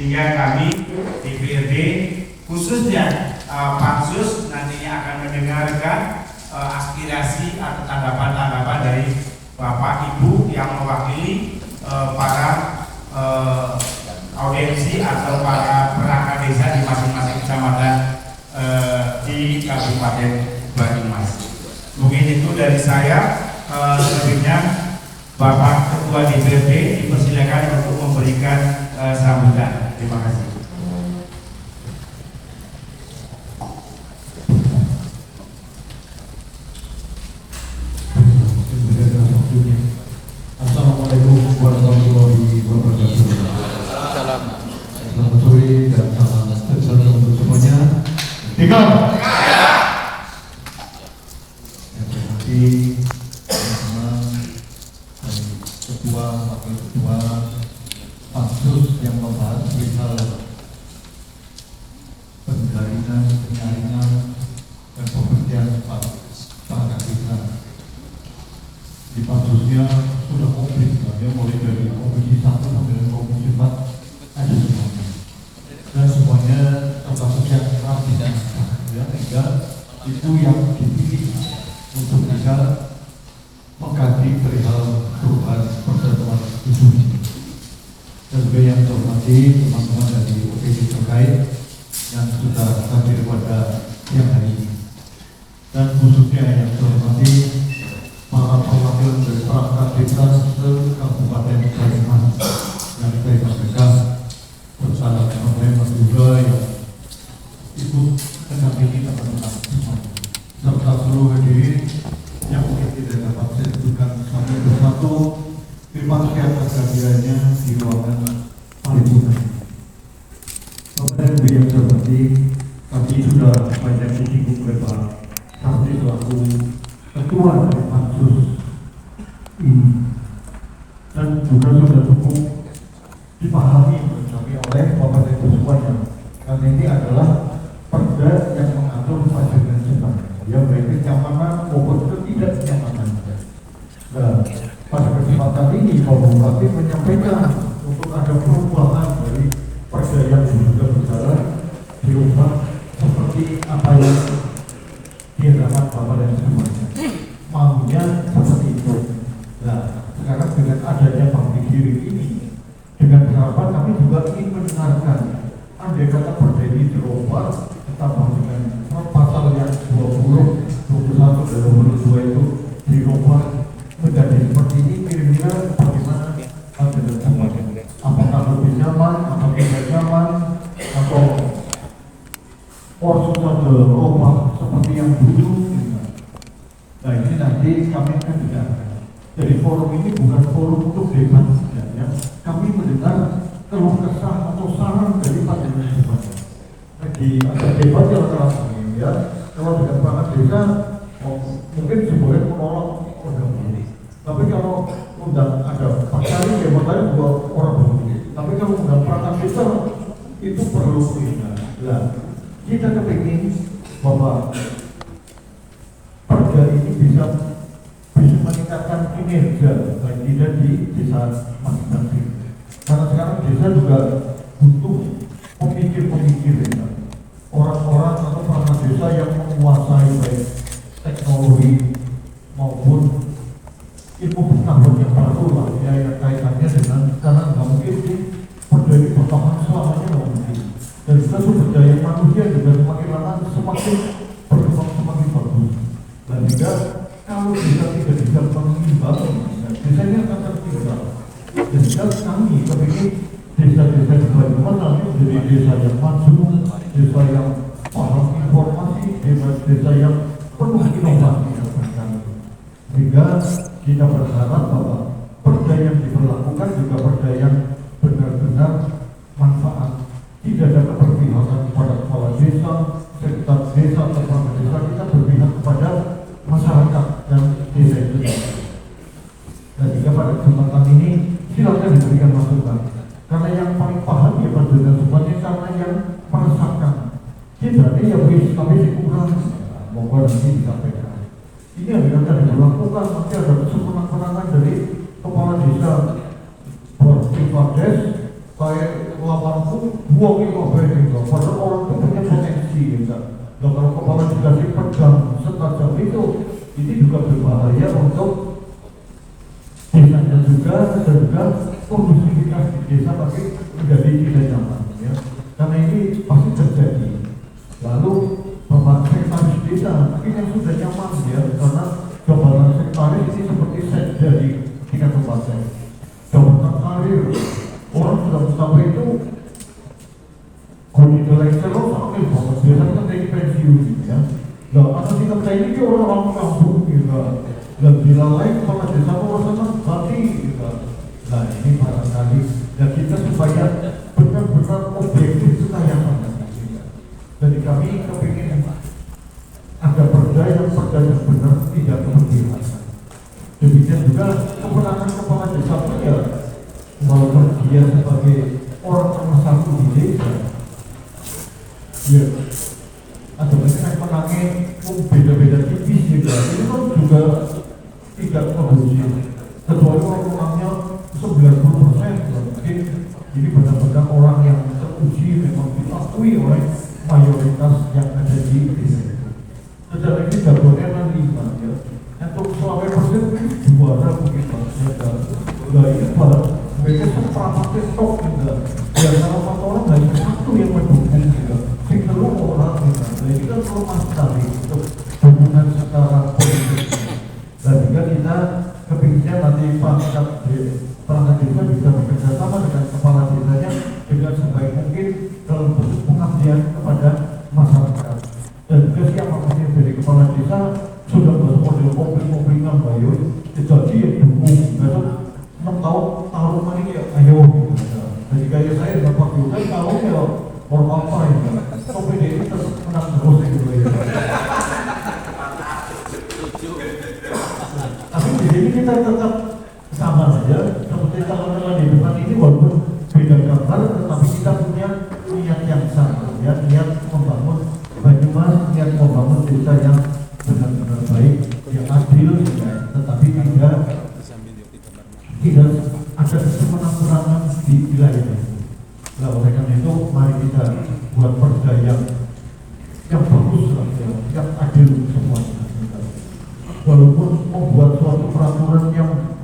sehingga kami DPRD khususnya Pansus nantinya akan mendengarkan aspirasi atau tanggapan-tanggapan dari Bapak Ibu yang mewakili para audiensi atau para perangkat desa di masing-masing kecamatan di Kabupaten Banyumas. Mungkin itu dari saya. Selebihnya Bapak Ketua DPRD dipersilakan untuk memberikan sambutan. Terima kasih. Assalamualaikum warahmatullahi wabarakatuh. Selamat sore dan salam sejahtera untuk semuanya. Tiga. Yang terhormati teman-teman dari ketua, wakil ketua Pansus yang membahas perihal penjaringan, penyaringan dan pemberhentian perangkat desa. Di Pansusnya sudah komplit, ya, mulai dari komisi 1 sampai dengan komisi 4 ada semuanya, dan semuanya termasuk yang rapi dan ya, sehingga itu yang dipilih untuk bisa mengkaji perihal perubahan persatuan itu. Dan juga yang terhormati teman-teman dari OPD terkait yang sudah hadir pada siang hari ini, dan khususnya yang terhormati para perwakilan dari perangkat desa se-Kabupaten Banyumas yang saya sampaikan bersama teman-teman juga yang ikut mendampingi teman-teman semuanya, serta seluruh hadirin yang mungkin tidak dapat saya sebutkan satu persatu. Terima kasih atas kehadirannya di ruangan paripurna. Bapak dan Ibu yang saya hormati, tadi sudah banyak disinggung oleh Pak Sardi selaku ketua dari Pansus ini, dan juga sudah cukup dipahami oleh Bapak dan Ibu semuanya, karena ini adalah perda yang mengatur pajak dan jembatan, ya, baik kenyamanan maupun ketidaknyamanan. Nah, pada kesempatan ini Bapak Bupati menyampaikan untuk ada perubahan dari perda yang sudah berjalan dirubah seperti apa yang diharapkan Bapak dan semuanya. Maunya seperti itu. Nah, sekarang dengan adanya public hearing ini, dengan harapan kami juga ingin mendengarkan andai kata perda ini dirubah ditambah dengan pasal yang 20, 21 dan 22 itu dirubah menjadi seperti ini, kira-kira bagaimana dengan semuanya? Apakah lebih nyaman, apakah tidak nyaman, atau sudah dirubah seperti yang dulu? Nah, ini nanti kami akan dengarkan. Jadi forum ini bukan forum untuk debat saja, ya. Kami mendengar keluh kesah atau saran dari pandangan semuanya. Lagi ada debat yang keras ini, ya. Kalau dengan perangkat desa, mungkin boleh menolak orang ini. Tapi kalau undang ada 4 kali debat tadi 2 orang begini. Tapi kalau undang perangkat desa itu perlu diingat. Nah, kita kepingin bahwa perda ini bisa meningkatkan kinerja baik tidak di desa masing-masing. Karena sekarang desa juga butuh pemikir-pemikir, ya, orang-orang atau perangkat desa yang menguasai baik teknologi maupun ilmu pengetahuan yang baru lah, ya, yang kaitannya dengan, karena nggak mungkin sih perda ini bertahan selamanya, nggak mungkin. Dan juga sumber daya manusia juga semakin lama semakin berkembang semakin bagus. Dan juga kalau kita tidak bisa mengimbangi, desanya akan tertinggal. Dan juga kami kepingin desa-desa di Banyumas nanti menjadi desa yang maju, desa yang paham informasi, desa yang penuh inovasi. Sehingga kita berharap bahwa perda yang diberlakukan juga perda yang benar-benar manfaat. Tidak ada keberpihakan kepada kepala desa, sekretaris desa, atau perangkat desa. Kita berpihak kepada masyarakat dan desa itu. Dan juga pada kesempatan ini silakan diberikan masukan. Karena yang paling paham ya pada semuanya, karena yang merasakan. Kita ini yang kami kurang, mohon nanti disampaikan. Ini yang akan dilakukan, nanti ada kesempatan dari kepala desa Bortivades kayak lapanganku buang itu gitu. Padahal orang itu punya potensi gitu. Dan kalau kepala dikasih pedang setajam itu, ini juga berbahaya untuk desanya juga dan juga kondusivitas di desa pasti menjadi tidak nyaman ya. Karena ini pasti terjadi. Lalu Bapak Sekretaris Desa mungkin yang sudah nyaman ya, karena jabatan sekretaris ini seperti sekda di tingkat kabupaten. Jabatan karir orang sudah sampai itu kalau nilai terus ambil banget biasanya kan dari pensiun gitu ya. Nah atas kita ini dia orang kampung gitu. Dan bila lain kepala desa orang berarti gitu. Nah ini barangkali dan kita supaya benar-benar objektif itu kayak mana gitu. Jadi kami kepingin ada perda yang benar tidak kemudian. Demikian juga kemenangan kepala desa ya, walaupun dia sebagai orang nomor satu di desa, ya ada banyak menangnya beda-beda tipis juga. Itu kan juga tidak kondusif. Kecuali orangnya 90%, mungkin ini benar-benar orang yang teruji memang diakui oleh mayoritas yang ada di desa. Secara ini jagoannya nanti ya. Untuk Sulawesi Persen juara mungkin ya. Nah ini baru mereka seperti stok juga. Ya kalau 4 orang hanya satu yang mendukung juga. Sing telu orang juga. Nah ini kan lemah sekali untuk hubungan secara politik. Dan juga kita kepinginnya nanti perangkat desa bisa bekerja sama dengan kepala desanya dengan sebaik mungkin dalam bentuk pengabdian kepada masyarakat. Dan juga siapa yang dari kepala desa sudah bermodel mobil-mobil Bayun, jadi ya dukung. Besok 6 tahun taruh ini ya ayo gitu. Jadi kayak saya dapat juga tahu ya orang apa ya. Tapi dia itu tetap menang terus gitu ya. Tapi di sini kita tetap sama saja. Seperti teman-teman di depan ini walaupun beda gambar, tetapi kita punya niat yang sama ya, niat membangun Banyumas, niat membangun desa yang benar-benar baik, yang adil, ya, tetapi tidak ada kemenangan di wilayah itu. Nah, oleh karena itu, mari kita buat perda yang bagus, yang adil semuanya. Walaupun membuat suatu peraturan yang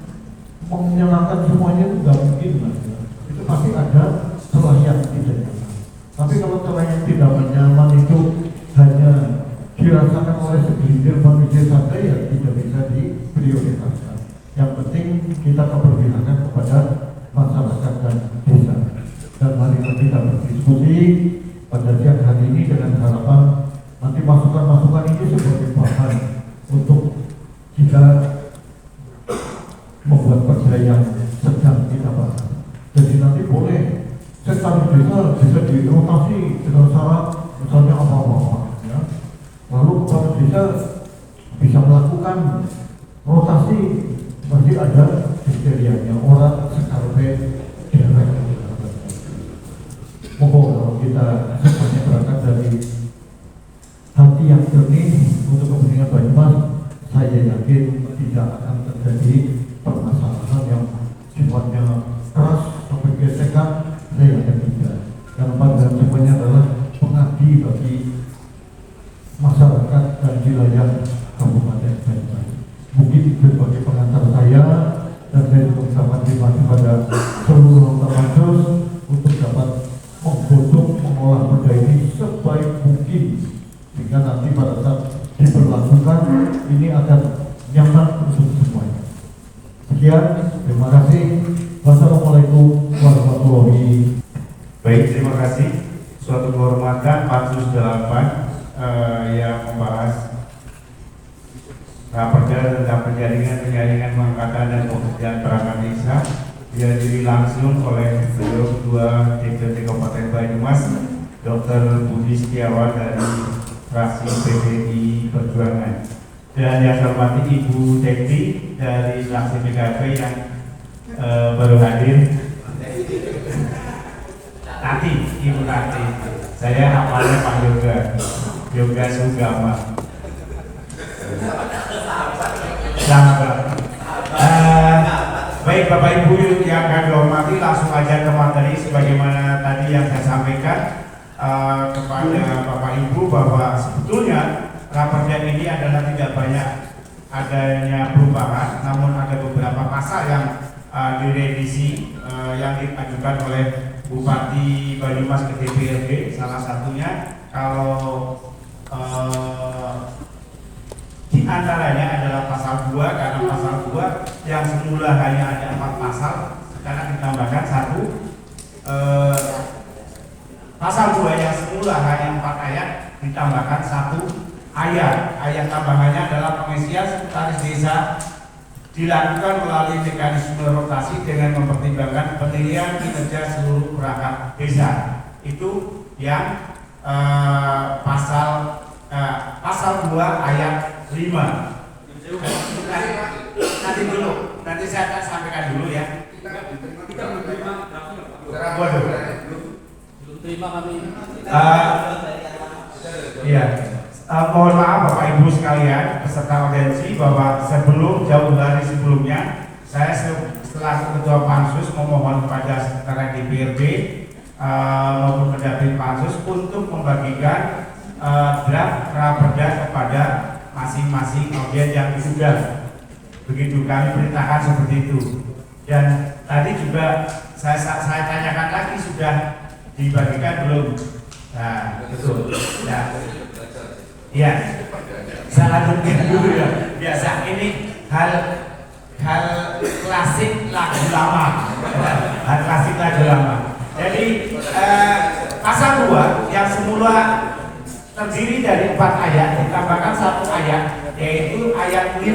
menyenangkan semuanya itu nggak mungkin, mas. Itu pasti ada celah yang tidak nyaman. Tapi kalau celah yang tidak nyaman itu hanya dirasakan oleh segelintir manusia saja ya tidak bisa diprioritaskan. Yang penting kita keberpihakan kepada masyarakat dan desa. Dan mari kita berdiskusi pada siang hari ini dengan harapan nanti masukan-masukan ini sebagai bahan untuk kita membuat perda yang sedang kita bahas. Jadi nanti boleh sekretaris desa bisa dirotasi dengan syarat misalnya apa-apa. Lalu kepala desa bisa melakukan rotasi, berarti ada kriterianya orang sekarang direct. Mohon kalau kita semuanya berangkat dari hati yang jernih untuk kepentingan Banyumas, saya yakin tidak akan terjadi permasalahan yang sifatnya keras sampai gesekan. Saya yakin tidak. Karena pada semuanya adalah pengabdi bagi masyarakat dan wilayah Kabupaten Banyumas. Mungkin itu sebagai pengantar saya dan saya mengucapkan terima kasih pada seluruh termasuk untuk dapat menggodok mengolah perda ini sebaik mungkin sehingga nanti pada saat diberlakukan ini akan nyaman untuk semuanya. Sekian, terima kasih. Wassalamualaikum warahmatullahi wabarakatuh. Baik, terima kasih. Suatu kehormatan Pansus 8 yang membahas raperda tentang penjaringan pengangkatan dan pekerjaan perangkat desa dihadiri langsung oleh beliau Ketua DPD Kabupaten Banyumas Dr. Budi Setiawan dari fraksi PDI Perjuangan, dan yang saya hormati Ibu Dekti dari fraksi PKB yang baru hadir. Tati, Ibu Tati, saya hafalnya Pak Yoga Sugama. Selamat. Baik. Baik Bapak Ibu yang kami hormati, langsung aja ke materi sebagaimana tadi yang saya sampaikan kepada Bapak Ibu bahwa sebetulnya raperda ini adalah tidak banyak adanya perubahan, namun ada beberapa pasal yang direvisi yang diajukan oleh Bupati Banyumas ke DPRD. Salah satunya kalau di antaranya adalah pasal 2, karena pasal 2 yang semula hanya ada 4 pasal sekarang ditambahkan 1. Pasal 2 yang semula hanya 4 ayat ditambahkan 1 ayat. Ayat tambahannya adalah pengisian sekretaris desa dilakukan melalui mekanisme rotasi dengan mempertimbangkan penilaian kinerja seluruh perangkat desa. Itu yang pasal 2 ayat 5. Nanti dulu, nanti saya akan sampaikan dulu ya. Kita belum terima draftnya. Waduh. Belum terima kami. Iya. Mohon maaf Bapak Ibu sekalian peserta audiensi bahwa jauh hari sebelumnya saya setelah Ketua Pansus memohon kepada Sekretariat DPRD maupun pendamping Pansus untuk membagikan draft raperda kepada masing-masing audiens yang diundang. Begitu kami perintahkan seperti itu. Dan tadi juga saya tanyakan lagi, sudah dibagikan belum? Nah, betul. Ya. Iya. Saya lanjutkan dulu ya. Biasa ini hal klasik lagu lama. Hal klasik lagu lama. Jadi pasal 2 yang semula terdiri dari 4 ayat ditambahkan 1 ayat, yaitu ayat 5.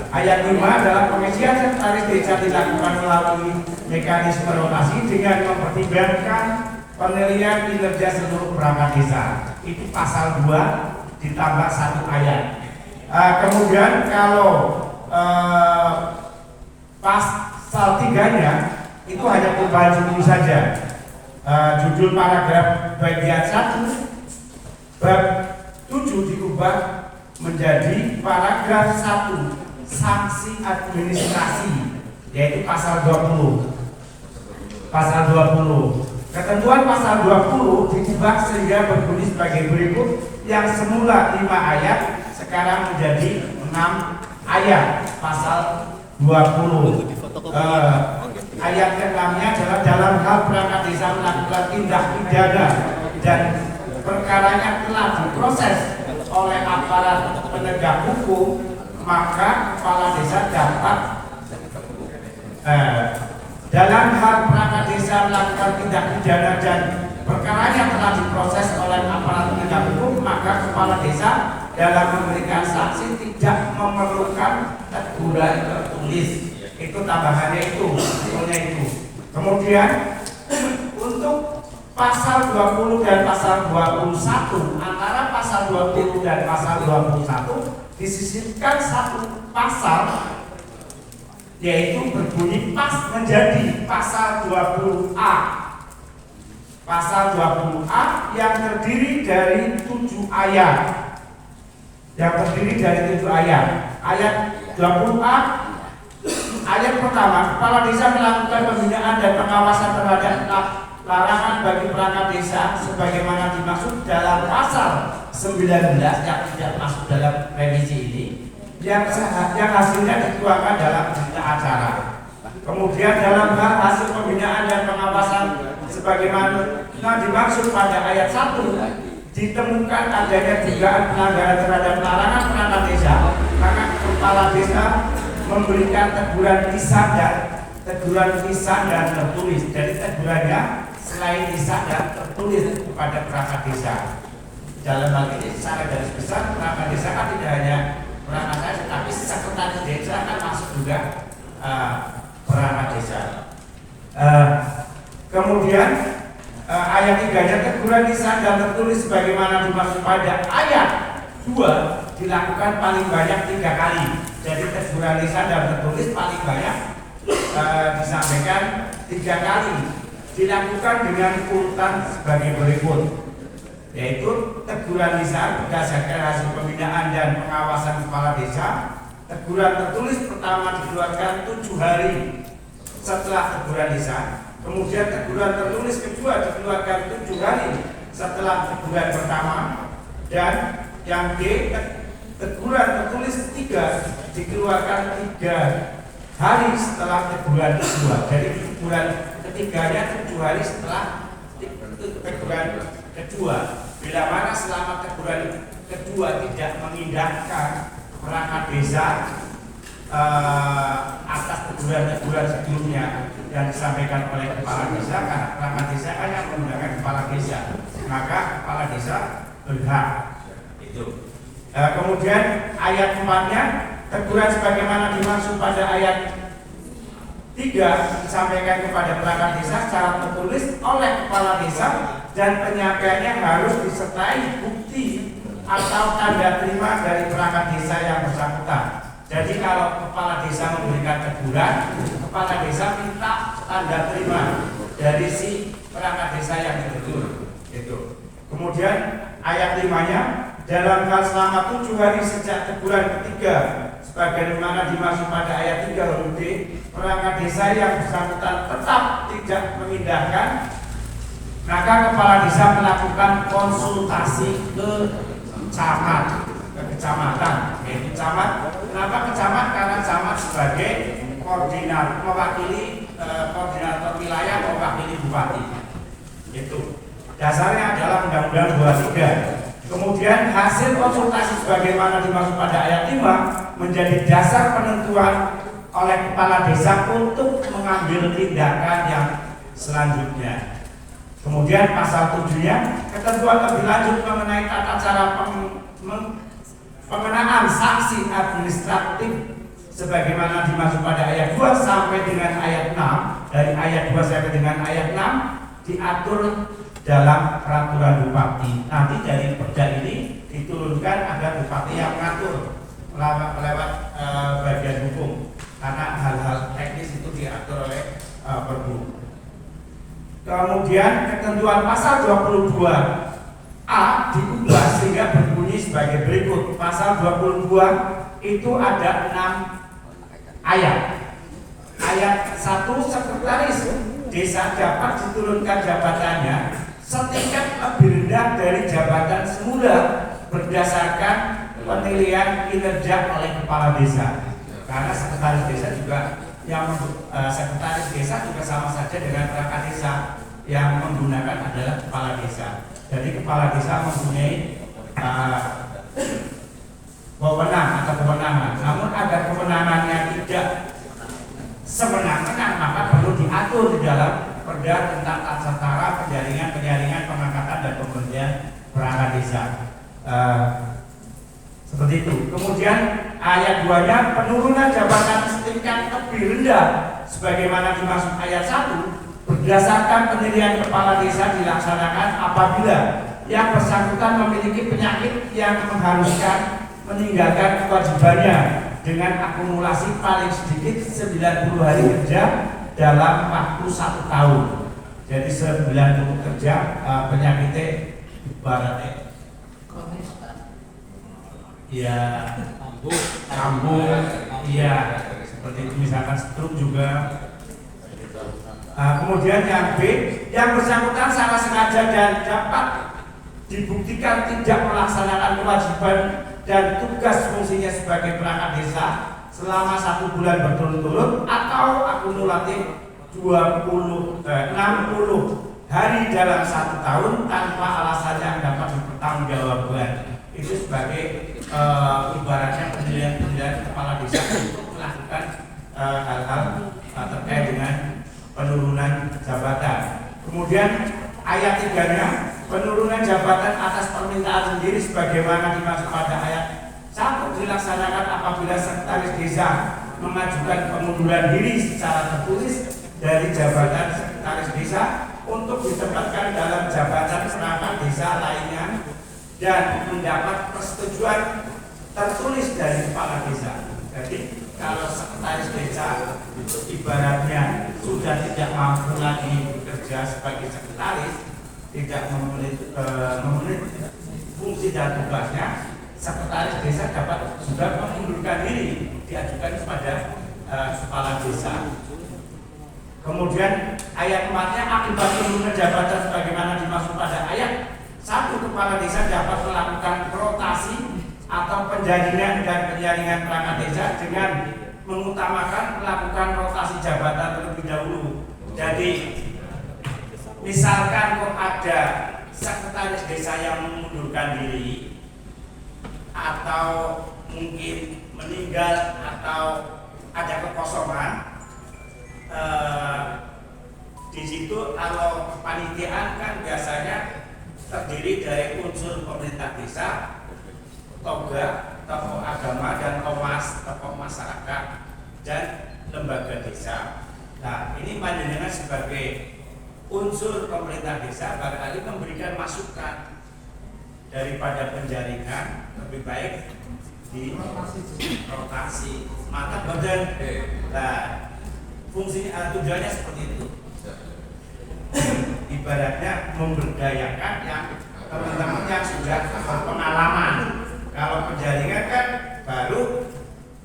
Ayat 5 adalah pengisian sekretaris desa dilakukan melalui mekanisme rotasi dengan mempertimbangkan penilaian kinerja seluruh perangkat desa. Itu pasal 2 ditambah 1 ayat. Kemudian kalau pasal 3-nya itu hanya perubahan judul saja. Judul paragraf bagian 1 bab 7 diubah menjadi paragraf 1 sanksi administrasi, yaitu pasal 20. Pasal 20. Ketentuan pasal 20 diubah sehingga berbunyi sebagai berikut, yang semula 5 ayat sekarang menjadi 6 ayat. Pasal 20. Ayat ke-6-nya adalah dalam hal perangkat desa melakukan tindak pidana dan perkaranya telah diproses oleh aparat penegak hukum, maka kepala desa dapat dalam hal perangkat desa melakukan tindak pidana dan perkaranya telah diproses oleh aparat penegak hukum, maka kepala desa dalam memberikan sanksi tidak memerlukan teguran tertulis. Itu tambahannya itu. Kemudian untuk pasal 20 dan pasal 21, antara pasal 20 dan pasal 21 disisipkan 1 pasal, yaitu berbunyi pas menjadi pasal 20A. Pasal 20A yang terdiri dari 7 ayat. Ayat 20A, ayat pertama, kepala desa melakukan pembinaan dan pengawasan terhadap larangan bagi perangkat desa sebagaimana dimaksud dalam pasal 19 yang tidak masuk dalam revisi ini, yang hasilnya dituangkan dalam berita acara. Kemudian dalam hal hasil pembinaan dan pengawasan sebagaimana dimaksud pada ayat 1, ditemukan adanya dugaan pelanggaran terhadap larangan perangkat desa, maka kepala desa memberikan teguran lisan dan tertulis. Jadi tegurannya selain lisan dan tertulis kepada perangkat desa. Dalam hal ini secara garis besar perangkat desa kan tidak hanya perangkat desa, tapi sekretaris desa kan masuk juga perangkat desa. Kemudian ayat 3-nya teguran lisan dan tertulis sebagaimana dimaksud pada ayat 2 dilakukan paling banyak 3 kali. Jadi teguran lisan dan tertulis paling banyak disampaikan 3 kali. Dilakukan dengan urutan sebagai berikut, yaitu teguran lisan berdasarkan hasil pembinaan dan pengawasan kepala desa. Teguran tertulis pertama dikeluarkan 7 hari setelah teguran lisan. Kemudian teguran tertulis kedua dikeluarkan 7 hari setelah teguran pertama. Dan yang D, teguran tertulis 3 dikeluarkan 3 hari setelah teguran kedua. Jadi teguran ketiganya 7 hari setelah teguran kedua. Bila mana selama teguran kedua tidak mengindahkan perangkat desa atas teguran-teguran sebelumnya yang disampaikan oleh kepala desa, karena perangkat desa hanya menggunakan kepala desa, maka kepala desa berhak itu. Kemudian ayat 4-nya, teguran sebagaimana dimaksud pada ayat 3 disampaikan kepada perangkat desa secara tertulis oleh kepala desa dan penyampaiannya harus disertai bukti atau tanda terima dari perangkat desa yang bersangkutan. Jadi kalau kepala desa memberikan teguran, kepala desa minta tanda terima dari si perangkat desa yang ditegur. Itu. Kemudian ayat 5-nya, dalam hal selama 7 hari sejak teguran ketiga, sebagaimana dimaksud pada ayat 3 huruf D, perangkat desa yang bersangkutan tetap tidak mengindahkan, maka kepala desa melakukan konsultasi ke camat, ke kecamatan, yaitu camat. Kenapa kecamat? Karena camat sebagai koordinator, mewakili koordinator wilayah, mewakili bupati. Itu dasarnya adalah Undang-Undang 23. Kemudian hasil konsultasi sebagaimana dimaksud pada ayat 5 menjadi dasar penentuan oleh kepala desa untuk mengambil tindakan yang selanjutnya. Kemudian pasal 7-nya, ketentuan lebih lanjut mengenai tata cara pengenaan sanksi administratif sebagaimana dimaksud pada ayat 2 sampai dengan ayat 6. Dari ayat 2 sampai dengan ayat 6 diatur dalam peraturan bupati. Nanti dari perda ini diturunkan agar bupati yang mengatur lewat bagian hukum, karena hal-hal teknis itu diatur oleh perbu. Kemudian ketentuan pasal 22A diubah sehingga berbunyi sebagai berikut. Pasal 22 itu ada 6 ayat. Ayat 1, sekretaris desa dapat diturunkan jabatannya setingkat lebih rendah dari jabatan semula berdasarkan penilaian kinerja oleh kepala desa. Karena sekretaris desa juga sekretaris desa juga sama saja dengan perangkat desa, yang menggunakan adalah kepala desa. Jadi kepala desa mempunyai wewenang atau kewenangan. Namun agar kewenangannya tidak semenang-menang, maka perlu diatur di dalam perda tentang tata cara penjaringan pengangkatan dan pemberhentian perangkat desa. Seperti itu. Kemudian ayat 2-nya, penurunan jabatan setingkat lebih rendah sebagaimana dimaksud ayat 1 berdasarkan penilaian kepala desa dilaksanakan apabila yang bersangkutan memiliki penyakit yang mengharuskan meninggalkan kewajibannya dengan akumulasi paling sedikit 90 hari kerja dalam waktu 1 tahun. Jadi 90 kerja penyakitnya ibaratnya ya kambuh, iya seperti itu, misalkan stroke juga. Kemudian yang B, yang bersangkutan secara sengaja dan dapat dibuktikan tidak melaksanakan kewajiban dan tugas fungsinya sebagai perangkat desa selama 1 bulan berturut-turut atau akumulatif 60 hari dalam 1 tahun tanpa alasan yang dapat dipertanggungjawabkan. Itu sebagai ibaratnya penilaian kepala desa untuk melakukan hal-hal terkait dengan penurunan jabatan. Kemudian ayat 3-nya, penurunan jabatan atas permintaan sendiri sebagaimana dimaksud pada ayat 1 dilaksanakan apabila sekretaris desa mengajukan pengunduran diri secara tertulis dari jabatan sekretaris desa untuk ditempatkan dalam jabatan perangkat desa lainnya dan mendapat persetujuan tertulis dari kepala desa. Jadi kalau sekretaris desa itu ibaratnya sudah tidak mampu lagi bekerja sebagai sekretaris, tidak memenuhi fungsi dan tugasnya, sekretaris desa dapat juga mengundurkan diri, diajukan kepada kepala desa. Kemudian ayat 4-nya akibat penurunan jabatan sebagaimana dimaksud pada ayat 1, kepala desa dapat melakukan rotasi atau penjaringan dan penyaringan perangkat desa dengan mengutamakan melakukan rotasi jabatan terlebih dahulu. Jadi misalkan kok ada sekretaris desa yang mengundurkan diri atau mungkin meninggal atau ada kekosongan, di situ kalau kepanitiaan kan biasanya terdiri dari unsur pemerintah desa, toga, tokoh agama dan ormas, tokoh masyarakat dan lembaga desa. Nah, ini panjenengan sebagai unsur pemerintah desa barangkali memberikan masukan daripada penjaringan lebih baik di rotasi mata badan. Nah, fungsinya tujuannya seperti itu. Ibaratnya memberdayakan yang teman-teman yang sudah berpengalaman. Kalau penjaringan kan baru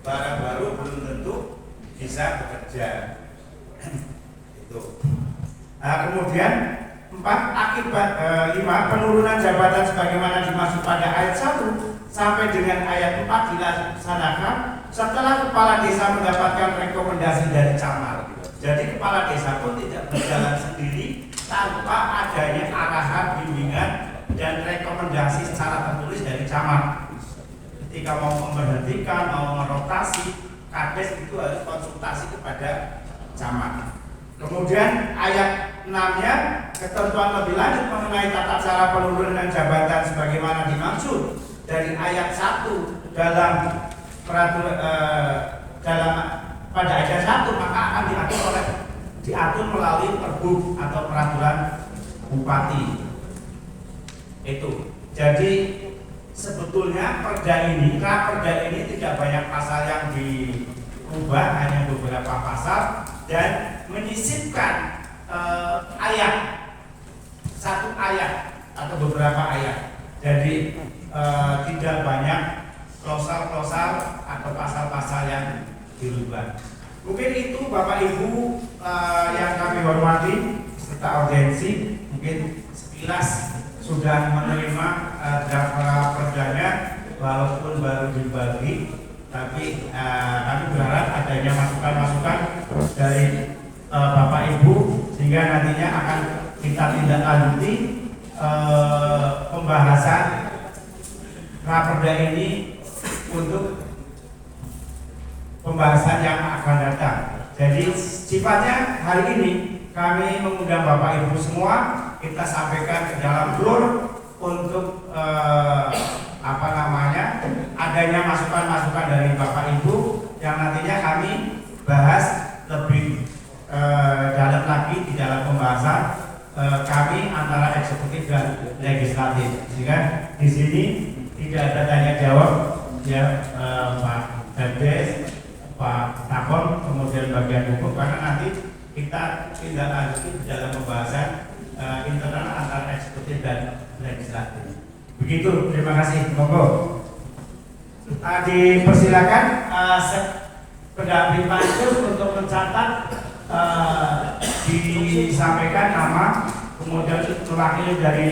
belum tentu bisa bekerja. Itu. Nah, kemudian 4 akibat 5 penurunan jabatan sebagaimana dimaksud pada ayat 1 sampai dengan ayat 4 dilaksanakan setelah kepala desa mendapatkan rekomendasi dari camat. Jadi kepala desa pun tidak berjalan sendiri tanpa adanya arahan, bimbingan dan rekomendasi secara tertulis dari camat. Ketika mau memberhentikan, mau merotasi, kades itu harus konsultasi kepada camat. Kemudian ayat 6-nya ketentuan lebih lanjut mengenai tata cara penurunan jabatan sebagaimana dimaksud dari ayat 1 dalam peraturan pada ayat 1 maka akan diatur melalui pergub atau peraturan bupati. Itu. Jadi sebetulnya perda ini tidak banyak pasal yang diubah, hanya beberapa pasal dan menyisipkan satu ayat atau beberapa ayat. Jadi tidak banyak klausal-klausal atau pasal-pasal yang dirubah. Mungkin itu Bapak Ibu yang kami hormati serta audiensi, mungkin sekilas sudah menerima draft perdanya walaupun baru dibagi, tapi kami berharap adanya masukan-masukan dari Bapak Ibu sehingga nantinya akan kita tindak lanjuti pembahasan raperda ini untuk pembahasan yang akan datang. Jadi sifatnya hari ini kami mengundang Bapak Ibu semua, kita sampaikan ke dalam blur untuk adanya masukan-masukan dari Bapak Ibu yang nantinya kami bahas lebih dalam lagi di dalam pembahasan kami antara eksekutif dan legislatif. Sehingga di sini tidak ada tanya jawab ya Pak Dades, Pak Takon, kemudian bagian hukum, karena nanti kita tindak lanjuti di dalam pembahasan internal antara eksekutif dan legislatif. Begitu, terima kasih. Monggo. Dipersilakan pendamping pansus untuk mencatat, disampaikan nama, kemudian mewakili dari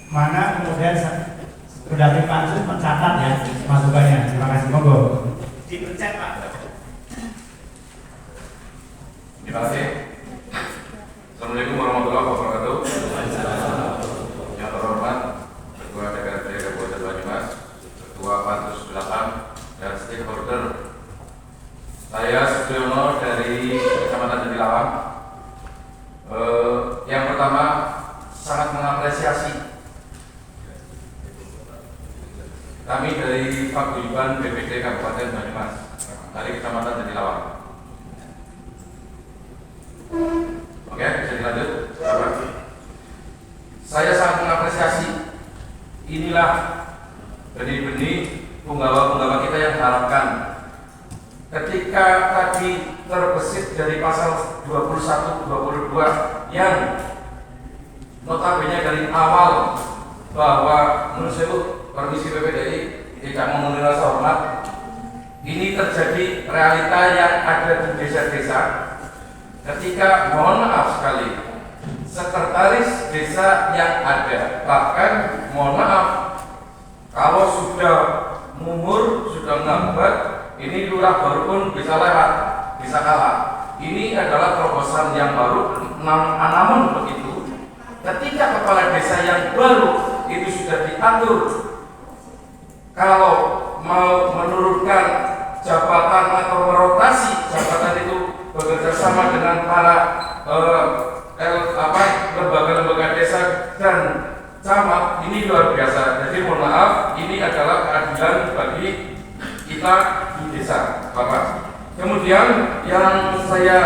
mana, kemudian pendamping pansus mencatat ya masukannya. Terima kasih. Monggo. Dipencet Pak. Terima kasih. Assalamualaikum warahmatullahi wabarakatuh. Yang terhormat Ketua DPRD Kabupaten Banyumas, Ketua Pansus 8 dan stakeholder. Saya Supriyono dari Kecamatan Jatirawang. Yang pertama, sangat mengapresiasi kami dari Paguyuban BPD Kabupaten Banyumas dari Kecamatan Jatirawang. Oke, bisa dilanjut. Saya sangat mengapresiasi. Inilah benih-benih penggawa-penggawa kita yang diharapkan. Ketika tadi terbesit dari pasal 21-22 yang notabene dari awal bahwa menurut Komisi PPDI tidak memenuhi rasa hormat, ini terjadi realita yang ada di desa-desa. ketika mohon maaf sekali sekretaris desa yang ada, bahkan mohon maaf kalau sudah mumur, sudah ngambat, ini lurah baru pun bisa lewat, bisa kalah. Ini adalah terobosan yang baru, namun begitu ketika kepala desa yang baru itu sudah diatur kalau mau menurunkan jabatan atau merotasi jabatan itu bekerja sama dengan para lembaga-lembaga desa dan camat, ini luar biasa. Jadi mohon maaf, ini adalah keadilan bagi kita di desa, Bapak. Kemudian yang saya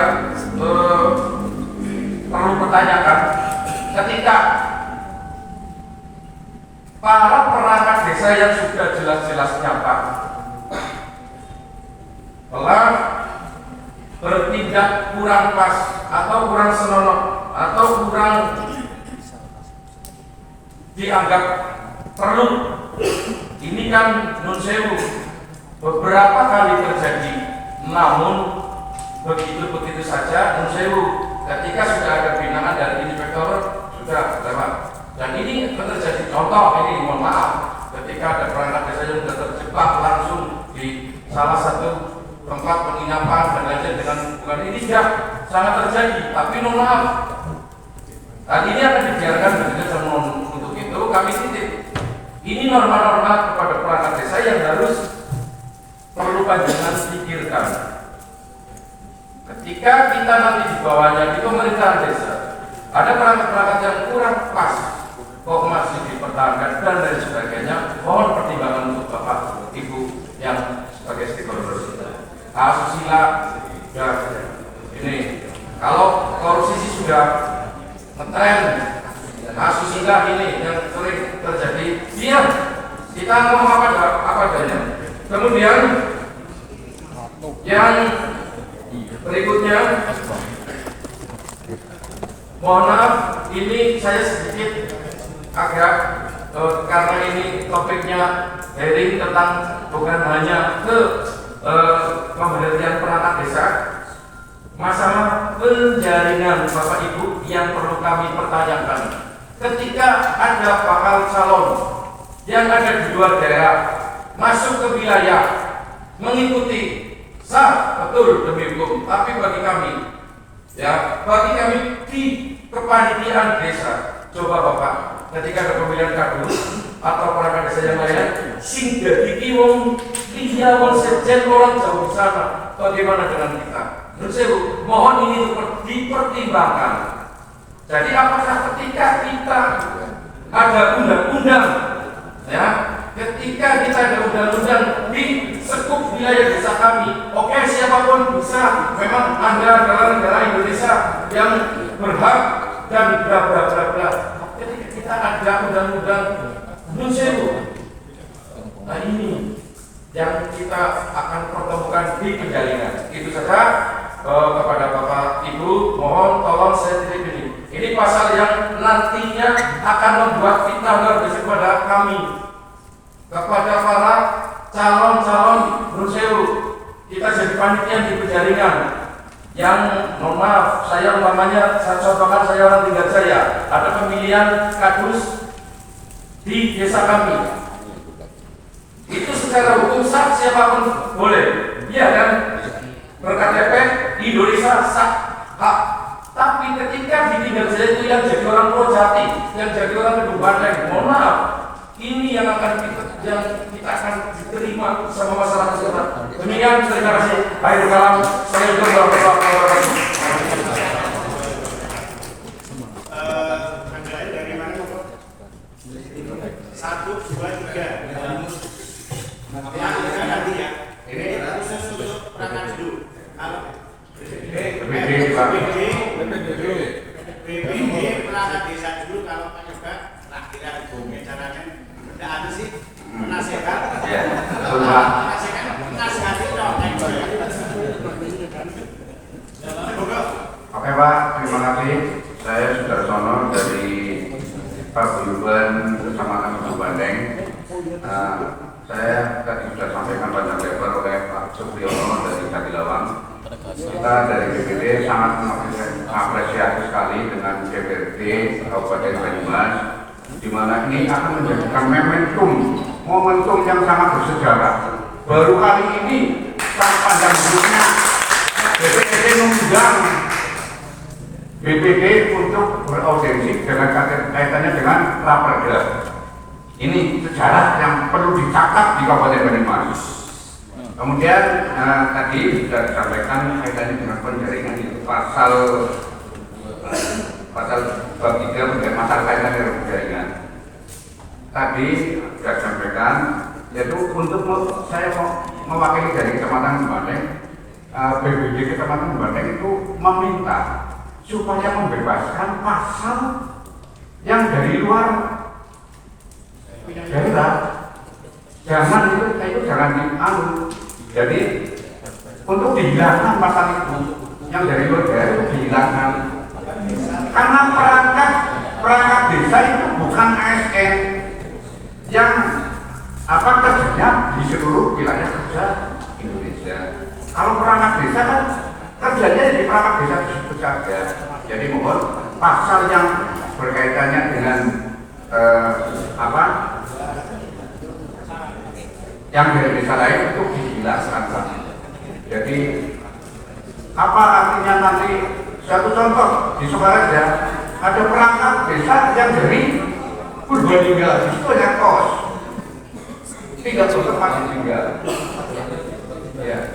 perlu pertanyakan, ketika para perangkat desa yang sudah jelas-jelas nyata telah bertindak kurang pas atau kurang senonoh atau kurang dianggap perlu, ini kan nun sewu beberapa kali terjadi, namun begitu saja nun sewu ketika sudah ada binaan dari inspektor sudah lewat. Dan ini terjadi contoh, ini mohon maaf, ketika ada perangkat desa yang sudah terjebak langsung di salah satu tempat penginapan dan lain dengan hubungan ini sudah sangat terjadi, tapi mohon maaf, dan ini akan dibiarkan begitu. Untuk itu kami titip ini norma-norma kepada perangkat desa yang harus perlu panjangan pikirkan. Ketika kita nanti di bawahnya di pemerintahan desa ada perangkat-perangkat yang kurang pas, kok masih dipertahankan dan lain sebagainya, mohon pertimbangan untuk Bapak Ibu yang sebagai stakeholder. Asusila sudah ini, kalau korupsi sih sudah ngetren, asusila ini yang sering terjadi, diam, kita ngomong apa adanya. Kemudian yang berikutnya, mohon maaf, ini saya sedikit agak karena ini topiknya hearing tentang bukan hanya ke pemberdayaan perangkat desa, masalah penjaringan Bapak Ibu yang perlu kami pertanyakan. Ketika ada bakal calon yang ada di luar daerah masuk ke wilayah mengikuti sah betul demi hukum, tapi bagi kami di kepanitiaan desa, coba Bapak ketika ada pemilihan kadus atau perangkat desa yang lain sing dadi ki wong liya wong sejen orang jauh di sana, bagaimana dengan kita? Menurut saya, mohon ini dipertimbangkan. Jadi apakah ketika kita ada undang-undang, ya, ketika kita ada undang-undang di sekup wilayah desa kami, oke, siapapun bisa, memang Anda adalah negara Indonesia yang berhak dan bla bla bla bla. Ketika kita ada undang-undang Nunsewu, nah ini yang kita akan pertemukan di penjaringan. Itu saja kepada Bapak Ibu, mohon tolong saya titip ini. Ini pasal yang nantinya akan membuat fitnah luar biasa kepada kami, kepada para calon-calon Nunsewu. Kita jadi panitia di penjaringan. Yang mohon maaf, saya umpamanya, saya contohkan, saya orang tinggal saya, ada pemilihan kadus di desa kami. Itu secara hukum sah, siapapun boleh, iya kan? Ber-KTP Indonesia sah hak. Tapi ketika di tinggal saya itu yang jadi orang Purwojati, yang jadi orang Kedung Banteng, mohon maaf, ini yang akan kita akan diterima sama masyarakat sekitar. Demikian, terima kasih. Akhir kalam, saya juga berterima kasih. Anggaran dari mana, Bapak? 1, 2, 3. Ya, nanti ya. Ini khusus untuk perangkat dulu. Kalau BPD perangkat desa dulu, kalau penyebab lah kira caranya tidak ada sih penasehat. Ya, Penasehat itu Oke Pak, terima kasih. Saya Sudarsono dari Paguyuban Kecamatan Kedung Banteng. Saya tadi sudah sampaikan panjang lebar oleh Pak Supriyono dari Jatilawang. Kita dari BPD sangat mengapresiasi sekali dengan DPRD Kabupaten Banyumas, di mana ini akan menjadikan momentum yang sangat bersejarah. Baru kali ini sepanjang hidupnya BPD mengundang BPD untuk beraudiensi dengan kaitannya dengan Raperda. Ini sejarah yang perlu dicatat di Kabupaten Banyumas. Kemudian tadi sudah disampaikan kaitannya dengan penjaringan itu pasal bab 3 mengenai masalah kaitan dengan penjaringan. Tadi sudah disampaikan, yaitu untuk saya mewakili dari Kecamatan Bandeng, BPD Kecamatan Bandeng itu meminta supaya membebaskan pasal yang dari luar daerah. Jangan itu jangan dianu. Jadi untuk dihilangkan pasal itu yang dari luar daerah itu dihilangkan. Karena perangkat desa itu bukan ASN yang kerjanya di seluruh wilayah kerja Indonesia. Kalau perangkat desa kan kerjanya di perangkat desa tersebut saja. Jadi mohon pasal yang berkaitannya dengan yang dari desa lain itu dihilangkan. Jadi apa artinya nanti? Satu contoh di Sukaraja ada perangkat desa yang dari Purbalingga, itu hanya kos, tidak tempat tinggal. Ya.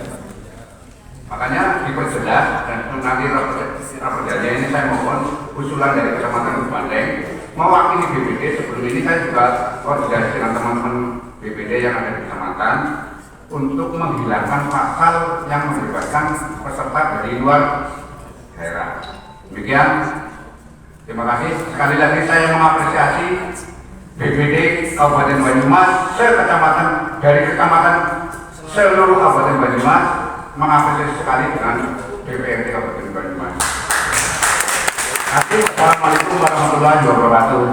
Makanya diperjelas dan nanti raperda ini saya mohon usulan dari Kecamatan Bandeng mewakili BPD. Sebelum ini saya juga koordinasi dengan teman-teman BPD yang ada di kecamatan untuk menghilangkan pasal yang membebaskan peserta dari luar daerah. Demikian, terima kasih. Sekali lagi saya mengapresiasi BPD Kabupaten Banyumas sekecamatan dari kecamatan seluruh Kabupaten Banyumas mengapresiasi sekali dengan DPRD Kabupaten Banyumas. Assalamualaikum warahmatullahi wabarakatuh.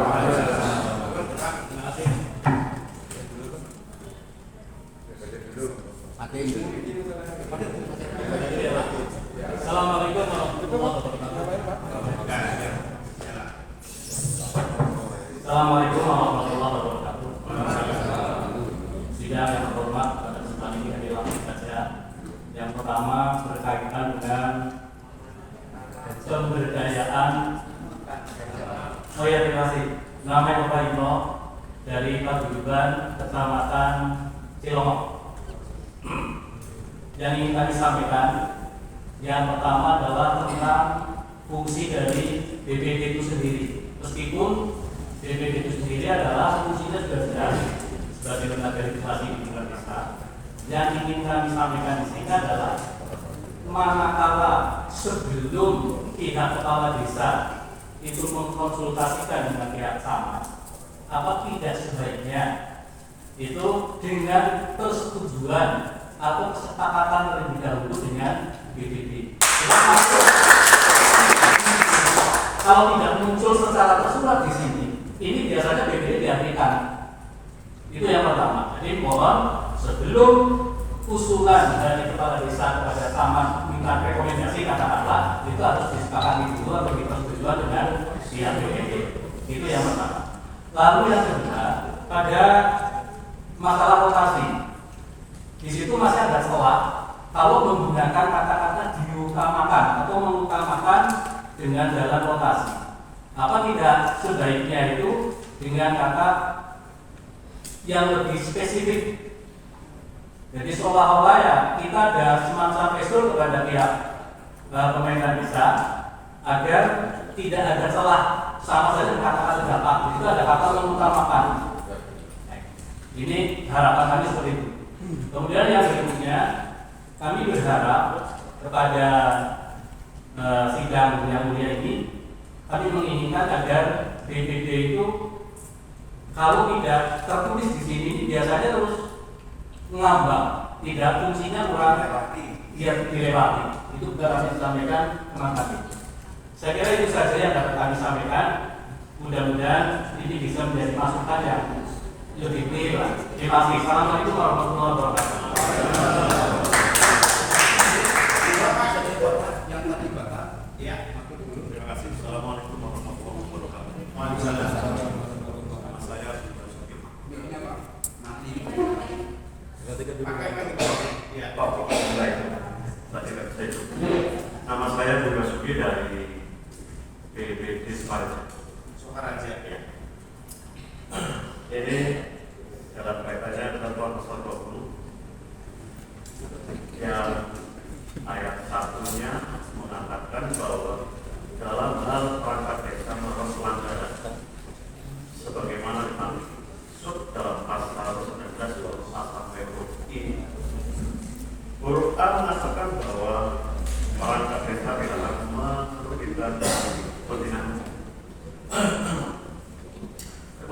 Assalamualaikum warahmatullahi wabarakatuh. Assalamualaikum warahmatullahi wabarakatuh. Sidang yang terhormat pada kesempatan ini kami langsung saja. Yang pertama berkaitan dengan pemberdayaan. Oh ya, terima kasih. Namanya Bapak Ino dari Paguyuban, Kecamatan Cilongok. Yang ingin kami sampaikan, yang pertama adalah tentang fungsi dari BPD itu sendiri. Meskipun BPD itu sendiri adalah fungsinya sudah jelas sebagai lembaga legislasi di tingkat desa. Yang ingin kami sampaikan di sini adalah manakala sebelum pihak kepala desa itu mengkonsultasikan dengan pihak camat, apa tidak sebaiknya itu dengan persetujuan atau kesepakatan terlebih dahulu dengan BPD. Kalau tidak muncul secara tersurat di sini, ini biasanya BPD diartikan. Itu yang pertama. Jadi mohon sebelum usulan dari kepala desa kepada camat minta rekomendasi katakanlah itu harus disepakati dulu atau dipersetujuan dengan pihak BPD. Itu yang pertama. Lalu yang kedua, pada masalah rotasi, di situ masih ada celah kalau menggunakan kata-kata diutamakan atau mengutamakan dengan jalan rotasi. Apa tidak sebaiknya itu dengan kata yang lebih spesifik? Jadi seolah-olah ya kita ada semacam pesur kepada pihak pemerintah desa agar tidak ada celah, sama saja kata-kata dapat itu ada kata mengutamakan. Ini harapan kami seperti itu. Kemudian yang berikutnya kami berharap kepada sidang yang mulia ini, kami menginginkan agar BPD itu kalau tidak tertulis di sini biasanya terus mengambang, tidak fungsinya kurang dilewati. Itu sudah kami sampaikan teman kami. Saya kira itu saja yang dapat kami sampaikan. Mudah-mudahan ini bisa menjadi masukan yang lebih clear. Terima kasih. Assalamualaikum warahmatullahi wabarakatuh.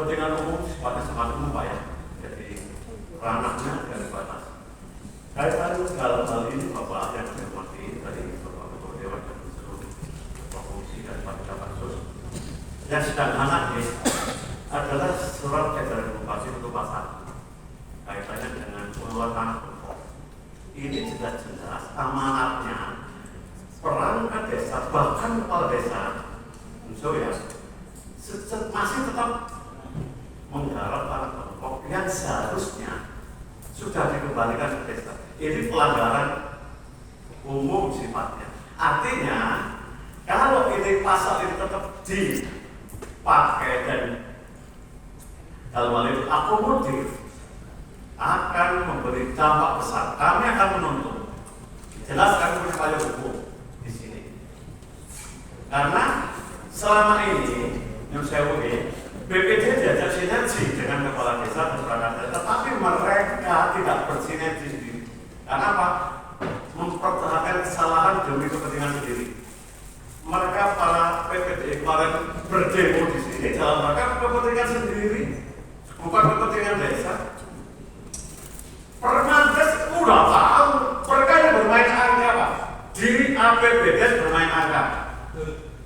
kepentingan umum sifatnya sangat umum Pak ya. Jadi ranahnya dari batas. Kaitan dalam hal ini Bapak yang saya hormati dari Bapak Ketua Dewan dan seluruh Ketua Komisi dan Panitia Pansus yang sedang anaknya adalah surat edaran Bupati untuk pasar kaitannya dengan pengelolaan tanah pokok. Ini jelas-jelas amanatnya perangkat desa bahkan kepala desa unsur ya masih tetap menggarap tanah pokok yang seharusnya sudah dikembalikan ke desa. Ini pelanggaran umum sifatnya. Artinya kalau ini pasal ini tetap dipakai dan dalam hal itu akomodir akan memberi dampak besar. Kami akan menuntut. Jelas kami punya payung hukum di sini. Karena selama ini yang saya uji, BPD diajak sinergi dengan kepala desa dan perangkat desa, tetapi mereka tidak bersinergi. Karena apa? Mempertahankan kesalahan demi kepentingan sendiri. Mereka para PPD kemarin berdemo di sini dalam rangka kepentingan sendiri, bukan kepentingan desa. Permandes udah tahu, mereka yang bermain angka Pak. Di APBD bermain angka.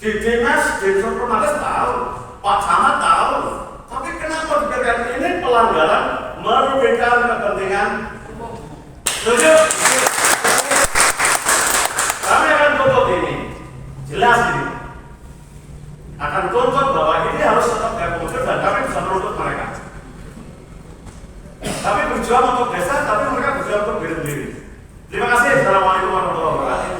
Di dinas, di Permandes tahu, Pak Camat tahu. Tapi kenapa diberikan ini pelanggaran merugikan kepentingan? Setuju? Kami akan tuntut ini, jelas ini. Akan tuntut bahwa ini harus tetap diakomodir dan kami bisa menuntut mereka. Tapi berjuang untuk desa, tapi mereka berjuang untuk diri sendiri. Terima kasih. Assalamualaikum warahmatullahi wabarakatuh.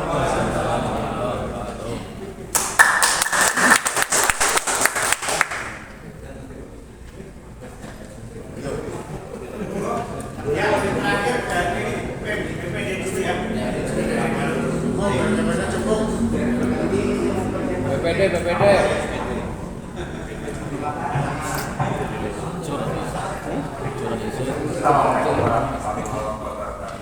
Yang terakhir dari BPD itu ya. BPD. Assalamualaikum warahmatullahi wabarakatuh.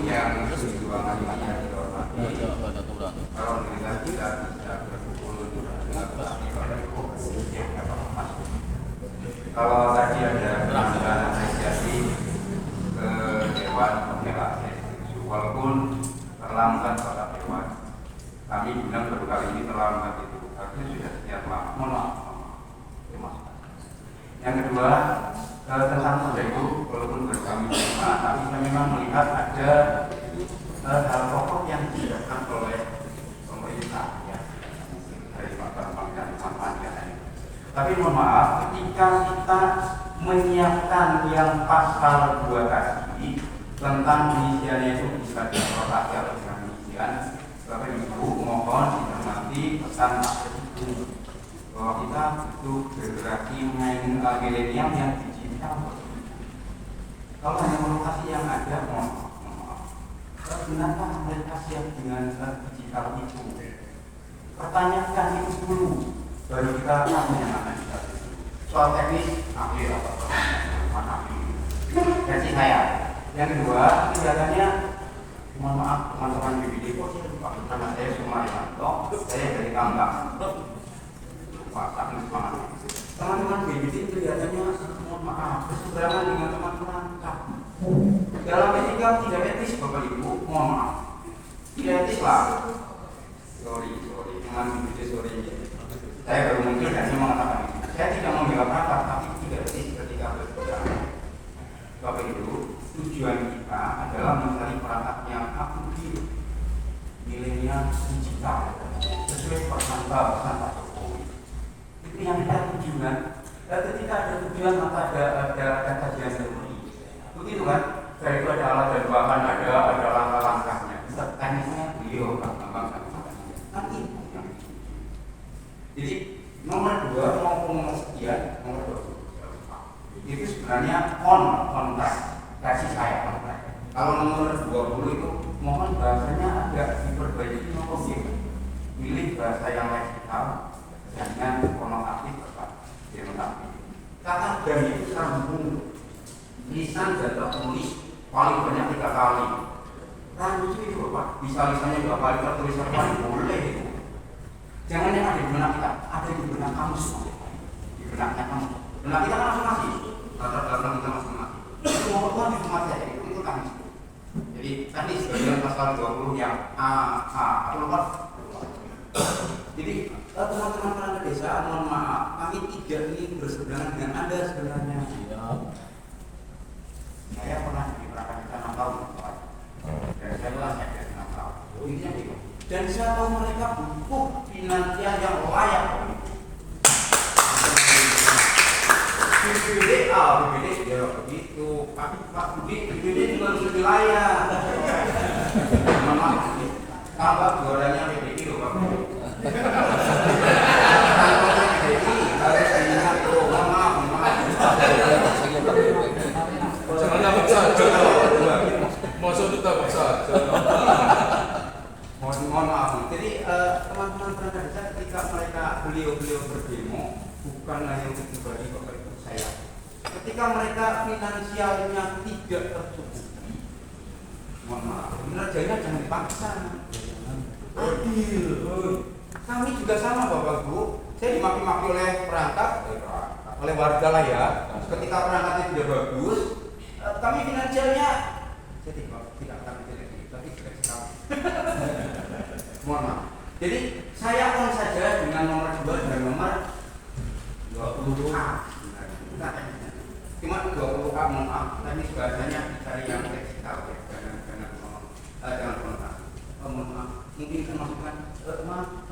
Yang perjuangan yang dihormati, alhamdulillah kita bisa berkumpul dengan kalau tadi ada penampilan apresiasi ke Dewan Pembela, walaupun terlambat pada Dewan, kami bilang baru kali ini terlambat itu, harusnya sudah setiap lama. Mohon maaf. Yang kedua, tentang itu walaupun berkami terima, tapi saya memang melihat ada hal pokok yang dilakukan oleh pemerintah ya, dari Pak Bambang dan kampanye. Tapi mohon maaf, ketika kita menyiapkan yang pasal 2 tadi tentang pengisiannya itu bisa diprotasi atau dengan pengisian, Bapak Ibu mohon dicermati pesan Pak Ketua bahwa kita butuh generasi milenial yang digital. Kalau hanya lokasi yang ada, mohon maaf. Gunakan mereka siap dengan digital itu. Pertanyakan itu dulu, baru kita akan menyamakan itu. Soal teknis, akhir apa versi saya. Yang kedua, kelihatannya, mohon maaf teman-teman BPD, nama saya Sumaryanto, saya dari Kambang. Teman-teman BPD kelihatannya, mohon maaf, berseberangan dengan teman-teman kami. Dalam etika tidak etis, Bapak Ibu, mohon maaf. Tidak etis lah. Sorry, dengan BPD sorry. Saya baru mungkin hanya mengatakan itu. Saya tidak membela rapat, tapi tidak etis ketika berbicara. Bapak Ibu, tujuan kita adalah mencari perangkat yang akurat, milenial digital, sesuai pesan Pak Jokowi. Itu yang kita tujuan. Dan ketika ada tujuan maka ada kajian teori. Begitu kan? Dari itu ada alat dan bahan, ada langkah-langkahnya. Teknisnya beliau Pak Bambang nanti. Jadi nomor 2 maupun nomor sekian, nomor 2 itu sebenarnya on track, versi saya on track. Kalau nomor 20 itu mohon bahasanya agak diperbaiki nomor milih bahasa yang leksikal dengan konotatif tepat. Kata dan itu sambung lisan dan tertulis paling banyak 3 kali. Rancu itu Pak, bisa lisannya 2 kali tertulis 1 kali boleh itu. Jangan yang ada di benak kita, ada di benak kamu semua. Di benaknya kamu. Benak kita kan masing-masing. Latar belakang kita masing-masing. Itu mau keluar di tempat saya, itu kami. Jadi tadi sebagian pasal 20 yang aku lupa. Jadi teman-teman perangkat desa, mohon maaf, kami tidak ingin berseberangan dengan Anda sebenarnya. Saya pernah di perangkat desa 6 tahun, dan saya telah saya 6 tahun. Intinya itu. Dan saya tahu mereka butuh finansial yang layak. BPD ya begitu. Pak Budi, BPD juga untuk wilayah. Maaf, tambah jualannya PDI loh Pak Budi. Tambahnya PDI, harus diingat tuh. Maaf. Jangan dapat saja. Masa kita paksa. Mohon maaf. Jadi teman-teman perangkat desa ketika mereka beliau berdemo bukan hanya untuk pribadi Bapak Ibu saya. Ketika mereka finansialnya tidak tercukupi, mohon maaf, kinerjanya jangan dipaksa. Adil. Kami juga sama Bapak Ibu. Saya dimaki-maki oleh perangkat, oleh warga lah ya. Ketika perangkatnya tidak bagus, kami finansialnya saya tidak akan jadi, tapi tidak sekali. Mohon maaf. Jadi saya on saja dengan nomor 2 dan nomor 20A. Cuma 20A, mohon maaf. Tadi bahasanya dicari yang teknikal ya. Jangan mohon maaf. Mungkin termasukkan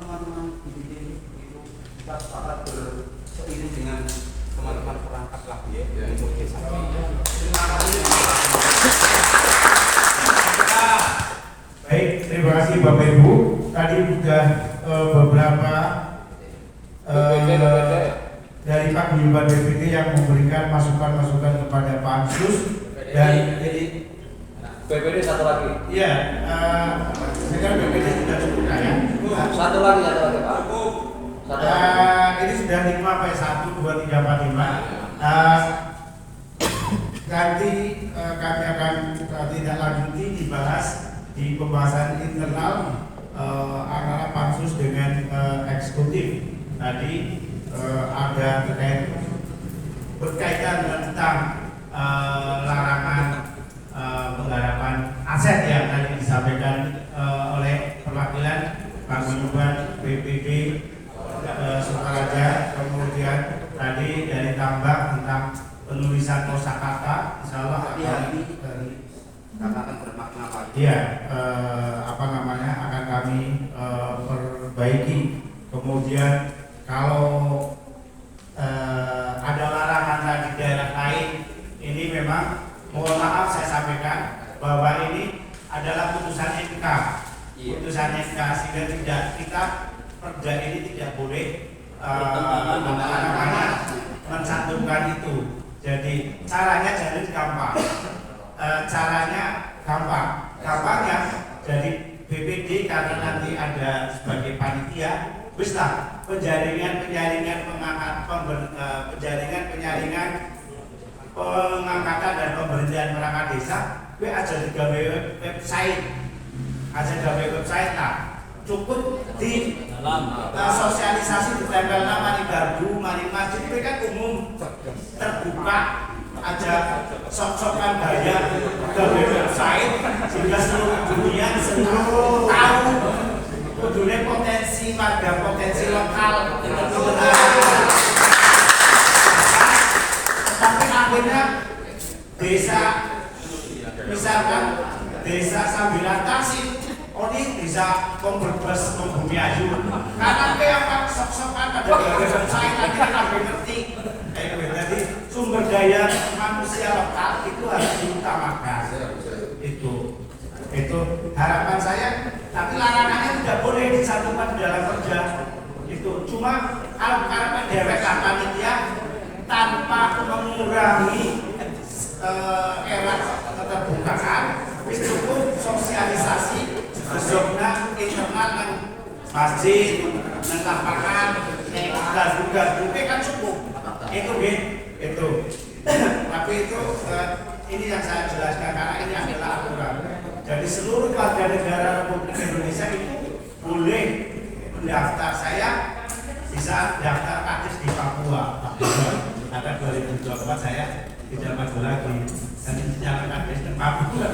teman-teman di sini itu kita sepakat berseiring dengan teman-teman perangkat lah ya untuk desa. Terima kasih. Baik, terima kasih Bapak Ibu. Tadi sudah beberapa dari Pak Guyuban BPD yang memberikan masukan-masukan kepada Pansus dan jadi BPD satu lagi. Iya, sekarang BPD sudah cukup ya. Satu lagi Pak. Ini sudah 5 Pak, 1, 2, 3, 4, 5. Nanti kami akan tidak lanjuti dibahas di pembahasan internal antara Pansus dengan eksekutif. Tadi ada berkaitan tentang larangan penggarapan aset yang tadi disampaikan oleh perwakilan Pak Guyuban BPD Sukaraja, kemudian tadi dari Tambak tentang penulisan kosakata, insyaallah Katakan bermakna apa? Iya, akan kami perbaiki. Kemudian kalau ada larangan di daerah lain, ini memang mohon maaf saya sampaikan bahwa ini adalah putusan MK. Putusan MK sehingga tidak kita perda ini tidak boleh mencantumkan itu. Jadi caranya jadi gampang. Gampangnya jadi BPD karena nanti ada sebagai panitia, bislah penjaringan pengangkatan dan pemberhentian perangkat desa, aja digawe website lah. Cukup di sosialisasi ditempel nama di gardu, mari masjid itu kan umum terbuka aja sok-sokan bayar ke website sehingga seluruh dunia tahu kudunya potensi warga, potensi lokal itu benar. Tapi akhirnya desa misalkan desa Sambilan Tasik ini bisa komberbes membumi ayu karena yang sok-sokan pada website lagi sampai ngerti. Jadi sumber daya manusia lokal itu harus diutamakan. Itu harapan saya. Tapi larangannya tidak boleh disatukan di dalam kerja. Itu cuma harapan dewek panitia tanpa mengurangi era keterbukaan. Cukup sosialisasi besoknya internal dan masjid, dan lapangan, gardu-gardu kan cukup. Itu. Tapi itu ini yang saya jelaskan karena ini adalah aturan. Jadi seluruh warga negara Republik Indonesia itu boleh mendaftar. Saya saya di saat daftar kadis di Papua, ada 2024 saya tidak maju lagi dan ini jalan kadis di Papua.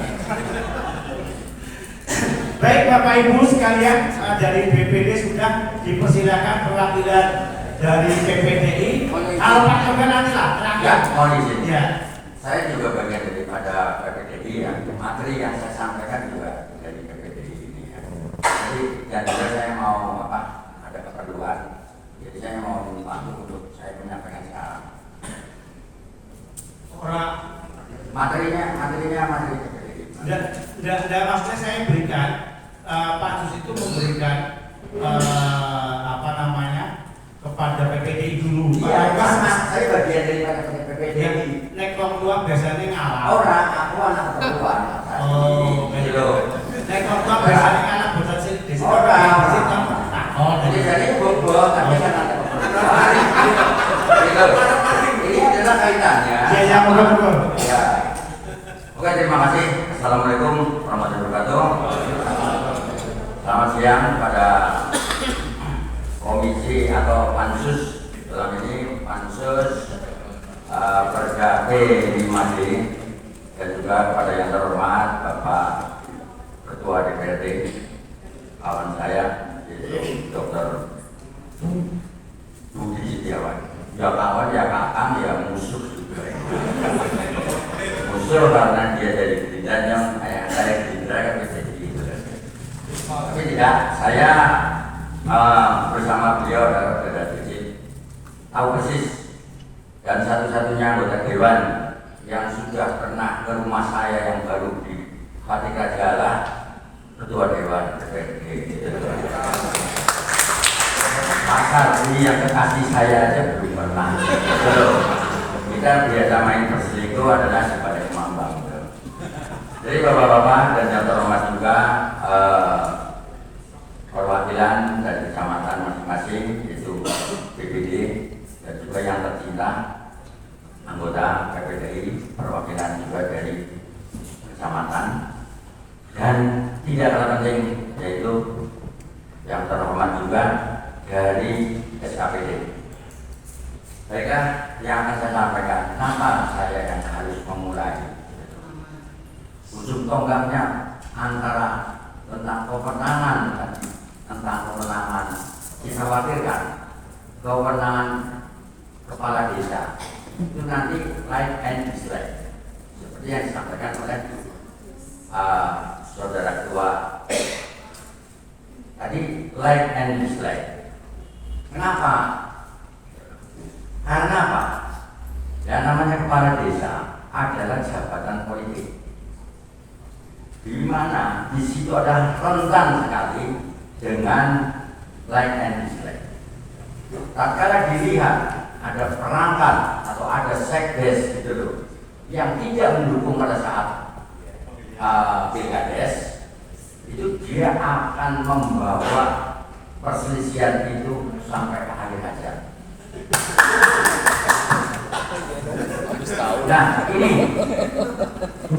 Baik Bapak Ibu sekalian, dari BPD sudah dipersilakan perwakilan dari PPDI. Kalau Pak Yoga nanti lah, ya, mohon izin. Ya. Saya juga bagian daripada PPDI ya. Materi yang saya sampaikan juga dari PPDI ini ya. Jadi dan juga saya mau ada keperluan. Jadi saya mau minta untuk saya menyampaikan sekarang. Orang Materinya materi PPDI. dan maksudnya saya berikan Pansus itu memberikan kepada PPDI dulu. Iya, Mas, saya bagian daripada PPDI. Nek keluar biasanya ngalah. Orang aku anak perempuan. Oh, gitu. Nek keluar biasanya ngalah buat sih di situ. Jadi bobot tapi kan ada perempuan. Ini adalah kaitannya. Ya, betul. Ya. Oke, terima kasih. Assalamualaikum warahmatullahi wabarakatuh. Selamat siang pada komisi atau pansus, dalam ini pansus Perda P5D, dan juga kepada yang terhormat Bapak Ketua DPRD, kawan saya yaitu Dr. Budi Setiawan. Ya kawan, ya kakang, ya musuh juga. Musuh karena dia dari Gerindra, yang saya Gerindra kan bisa jadi. Tapi tidak, saya bersama beliau adalah tahu persis, dan satu-satunya anggota dewan yang sudah pernah ke rumah saya yang baru di Patika Jala, Ketua Dewan DPRD. Pasar ini yang kekasih saya aja belum pernah. Kita biasa main perselingkuh adalah sebagai mambang. Jadi bapak-bapak dan yang terhormat juga perwakilan dari kecamatan masing-masing, yaitu BPD, dan juga yang tercinta anggota PPDI, perwakilan juga dari kecamatan, dan tidak kalah penting yaitu yang terhormat juga dari SKPD. Baiklah, yang akan saya sampaikan, kenapa saya yang harus memulai. Ujung tonggaknya antara tentang kewenangan dikhawatirkan kewenangan kepala desa itu nanti like and dislike seperti yang disampaikan oleh saudara ketua tadi, like and dislike. Kenapa? Karena apa? Ya, namanya kepala desa adalah jabatan politik, di mana di situ ada rentan sekali dengan like and dislike. Tatkala dilihat ada perangkat atau ada sekdes gitu loh, yang tidak mendukung pada saat pilkades, itu dia akan membawa perselisihan itu sampai ke akhir hajat. Nah, ini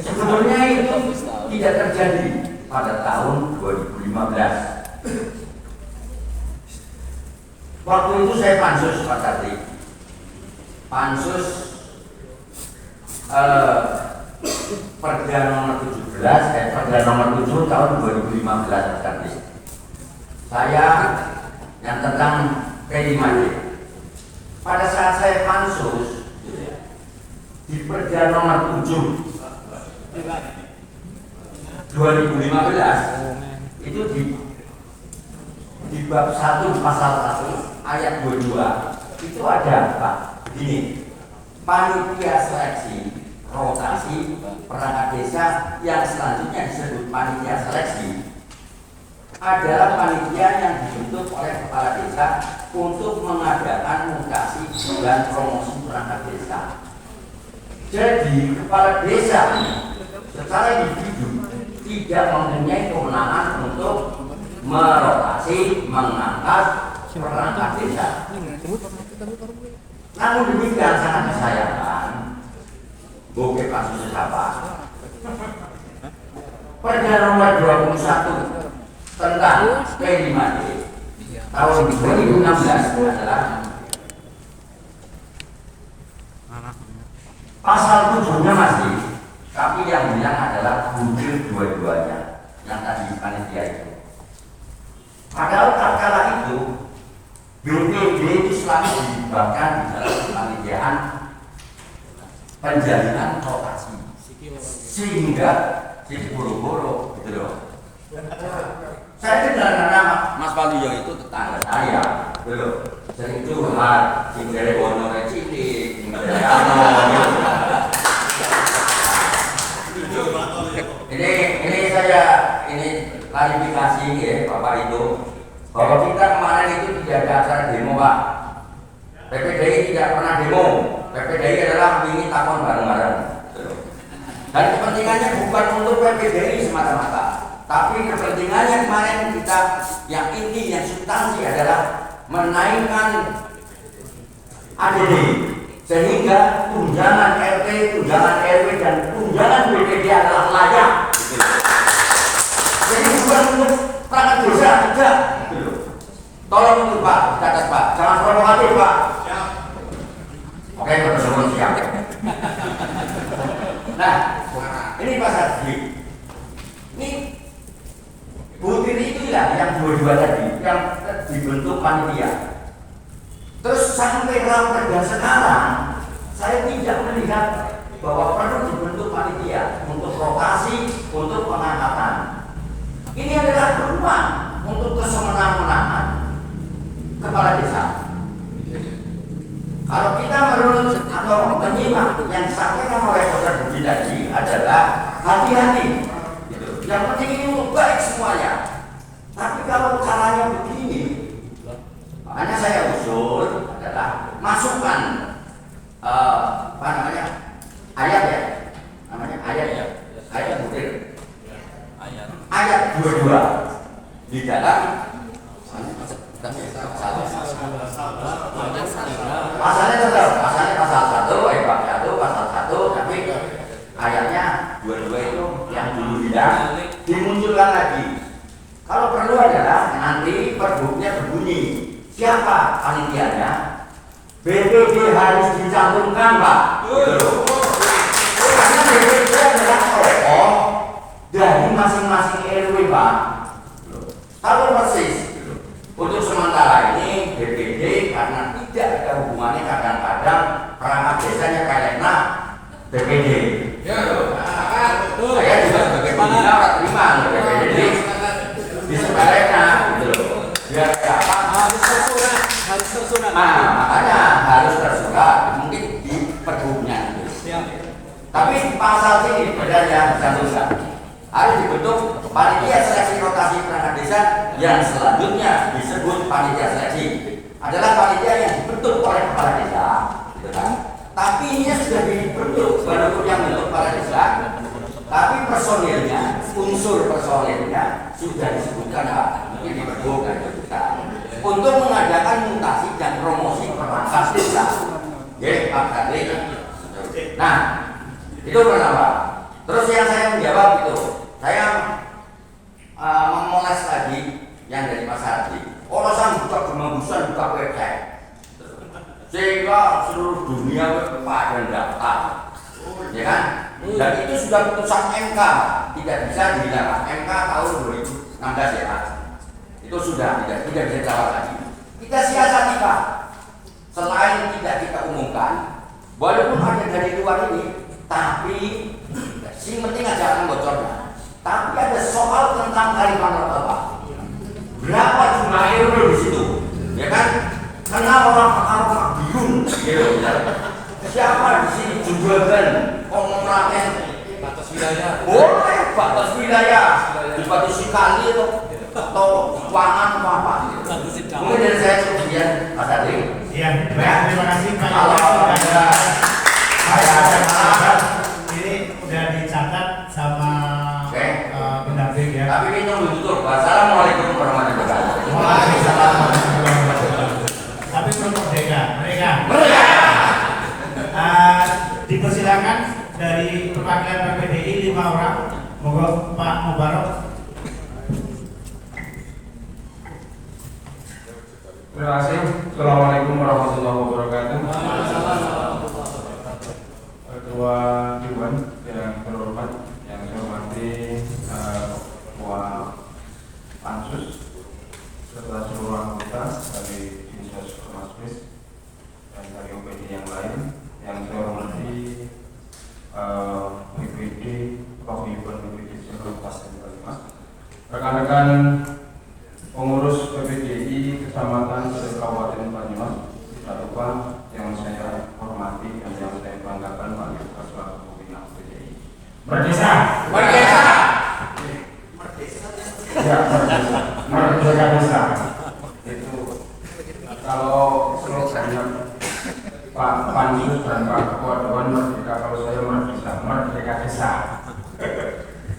sebetulnya itu tidak terjadi pada tahun 2015. Waktu itu saya pansus Pak Tati, pansus Perda nomor 17, Perda nomor 7 tahun 2015 Pak Tati. Saya yang tentang P5D. Pada saat saya pansus di Perda nomor 7 2015 itu di bab 1 pasal 1 ayat 22 itu ada apa? Gini, panitia seleksi rotasi perangkat desa yang selanjutnya disebut panitia seleksi adalah panitia yang dibentuk oleh kepala desa untuk mengadakan mutasi dan promosi perangkat desa. Jadi kepala desa secara individu tidak mempunyai kewenangan untuk merotasi, mengangkat perangkat desa. Namun demikian sangat disayangkan, bokeh kasus siapa? Perda nomor 21 tentang P5D tahun 2016 adalah pasal 7-nya masih, tapi yang bilang adalah budir dua-duanya yang tadi panitia itu. Padahal kala itu BPD itu selalu dilibatkan di dalam kepanitiaan penjalinan rotasi, sehingga jadi boro-boro gitu loh. Saya dengar nama Mas Waluyo itu tetangga saya, gitu loh. Sering curhat, singgere honore cilik, singgere ini saya klarifikasi ya Bapak itu, bahwa kita kemarin itu tidak ada acara demo Pak. PPDI tidak pernah demo. PPDI adalah ingin takon bareng-bareng. Dan kepentingannya bukan untuk PPDI semata-mata, tapi kepentingannya kemarin kita yang inti, yang substansi adalah menaikkan ADD, sehingga tunjangan RT, tunjangan RW, dan tunjangan BPD adalah layak. Jadi bukan untuk perangkat desa saja. Tolong itu Pak, catat Pak, jangan provokatif Pak. Oke, teman-teman siap. Nah, ini Pak Sardi. Ini butir itu ya, yang dua-dua tadi, yang dibentuk panitia. Terus sampai raperda sekarang, saya tidak melihat bahwa perlu dibentuk panitia untuk rotasi, untuk pengangkatan. Ini adalah peluang untuk kesemenang-menangan kepala desa. Kalau kita merunut atau menyimak yang disampaikan oleh Dr. Budi tadi adalah hati-hati. Yang penting ini untuk baik semuanya. Tapi kalau caranya begini, makanya saya usul adalah masukkan apa namanya ayat ya, namanya ayat ya, ayat butir, ayat 22 di dalam pasalnya tetap, pasalnya pasal 1, ayat 1, pasal 1, tapi ayatnya 22 itu yang dulu tidak dimunculkan lagi. Kalau perlu adalah nanti perbuknya berbunyi siapa panitianya, BPD harus dicantumkan Pak. Karena BPD adalah tokoh dari masing-masing RW Pak. Tahu persis. Untuk sementara ini BPD karena tidak ada hubungannya kadang-kadang perangkat desanya karena BPD. Saya juga sebagai pembina orang terima BPD di sebaliknya gitu loh. Biar apa? Harus tersurat. Makanya harus tersurat. Mungkin di perbuknya gitu. Tapi pasal sini bedanya tersurat. Harus dibentuk panitia seleksi rotasi perangkat desa yang selanjutnya disebut panitia seleksi. Adalah panitia yang dibentuk oleh kepala desa, gitu kan? Tapi ini sudah dibentuk walaupun yang bentuk kepala desa, tapi personilnya, unsur personilnya sudah disebutkan Pak, mungkin dibentuk untuk mengadakan mutasi dan promosi perangkat desa. Ya, Pak Kadri. Nah, itu pertama. Terus yang saya menjawab itu, saya memoles lagi yang dari Mas Hardi. Orang buka kemangusan, buka website, sehingga seluruh dunia pada daftar, ya kan? Dan itu sudah putusan MK, tidak bisa dihilangkan. MK tahun 2016 ya Pak. Itu sudah tidak bisa dijawab lagi. Kita siasati Pak. Selain tidak kita umumkan, walaupun ada dari luar ini, tapi sing penting aja akan bocornya. Tapi ada soal tentang kearifan lokal Pak. Berapa jumlah RW di situ? Ya kan? Karena orang bingung, gitu ya. Siapa di sini juragan, konglomerat, batas wilayah? Boleh batas wilayah, dibatasi kali atau keuangan atau apa? Mungkin dari saya kemudian Mas Adri. Iya, baik, terima kasih Pak. Kalau ada ini udah dicatat sama pendamping ya. Tapi ini tunggu tutup. Wassalamualaikum warahmatullahi wabarakatuh. Waalaikumsalam warahmatullahi wabarakatuh. Tapi belum merdeka, mereka. Dipersilakan dari perwakilan PPDI 5 orang. Moga Pak Mubarok. Terima kasih. Assalamualaikum warahmatullahi wabarakatuh. Ketua Dewan yang terhormat, yang saya hormati Ketua Pansus serta seluruh anggota dari Dinsos Ormasmis dan dari OPD yang lain, yang saya hormati BPD Paguyuban BPD seluruh Kabupaten Banyumas, rekan-rekan pengurus PPDI Kecamatan Kabupaten Banyumas, tidak lupa yang saya hormati dan yang saya banggakan Pak Ketua selaku pimpinan PPDI. Merdeka. Merdeka. Ya, merdeka desa. Itu kalau slogannya Pak Pansus dan Pak Ketua Dewan Merdeka, kalau saya merdeka desa.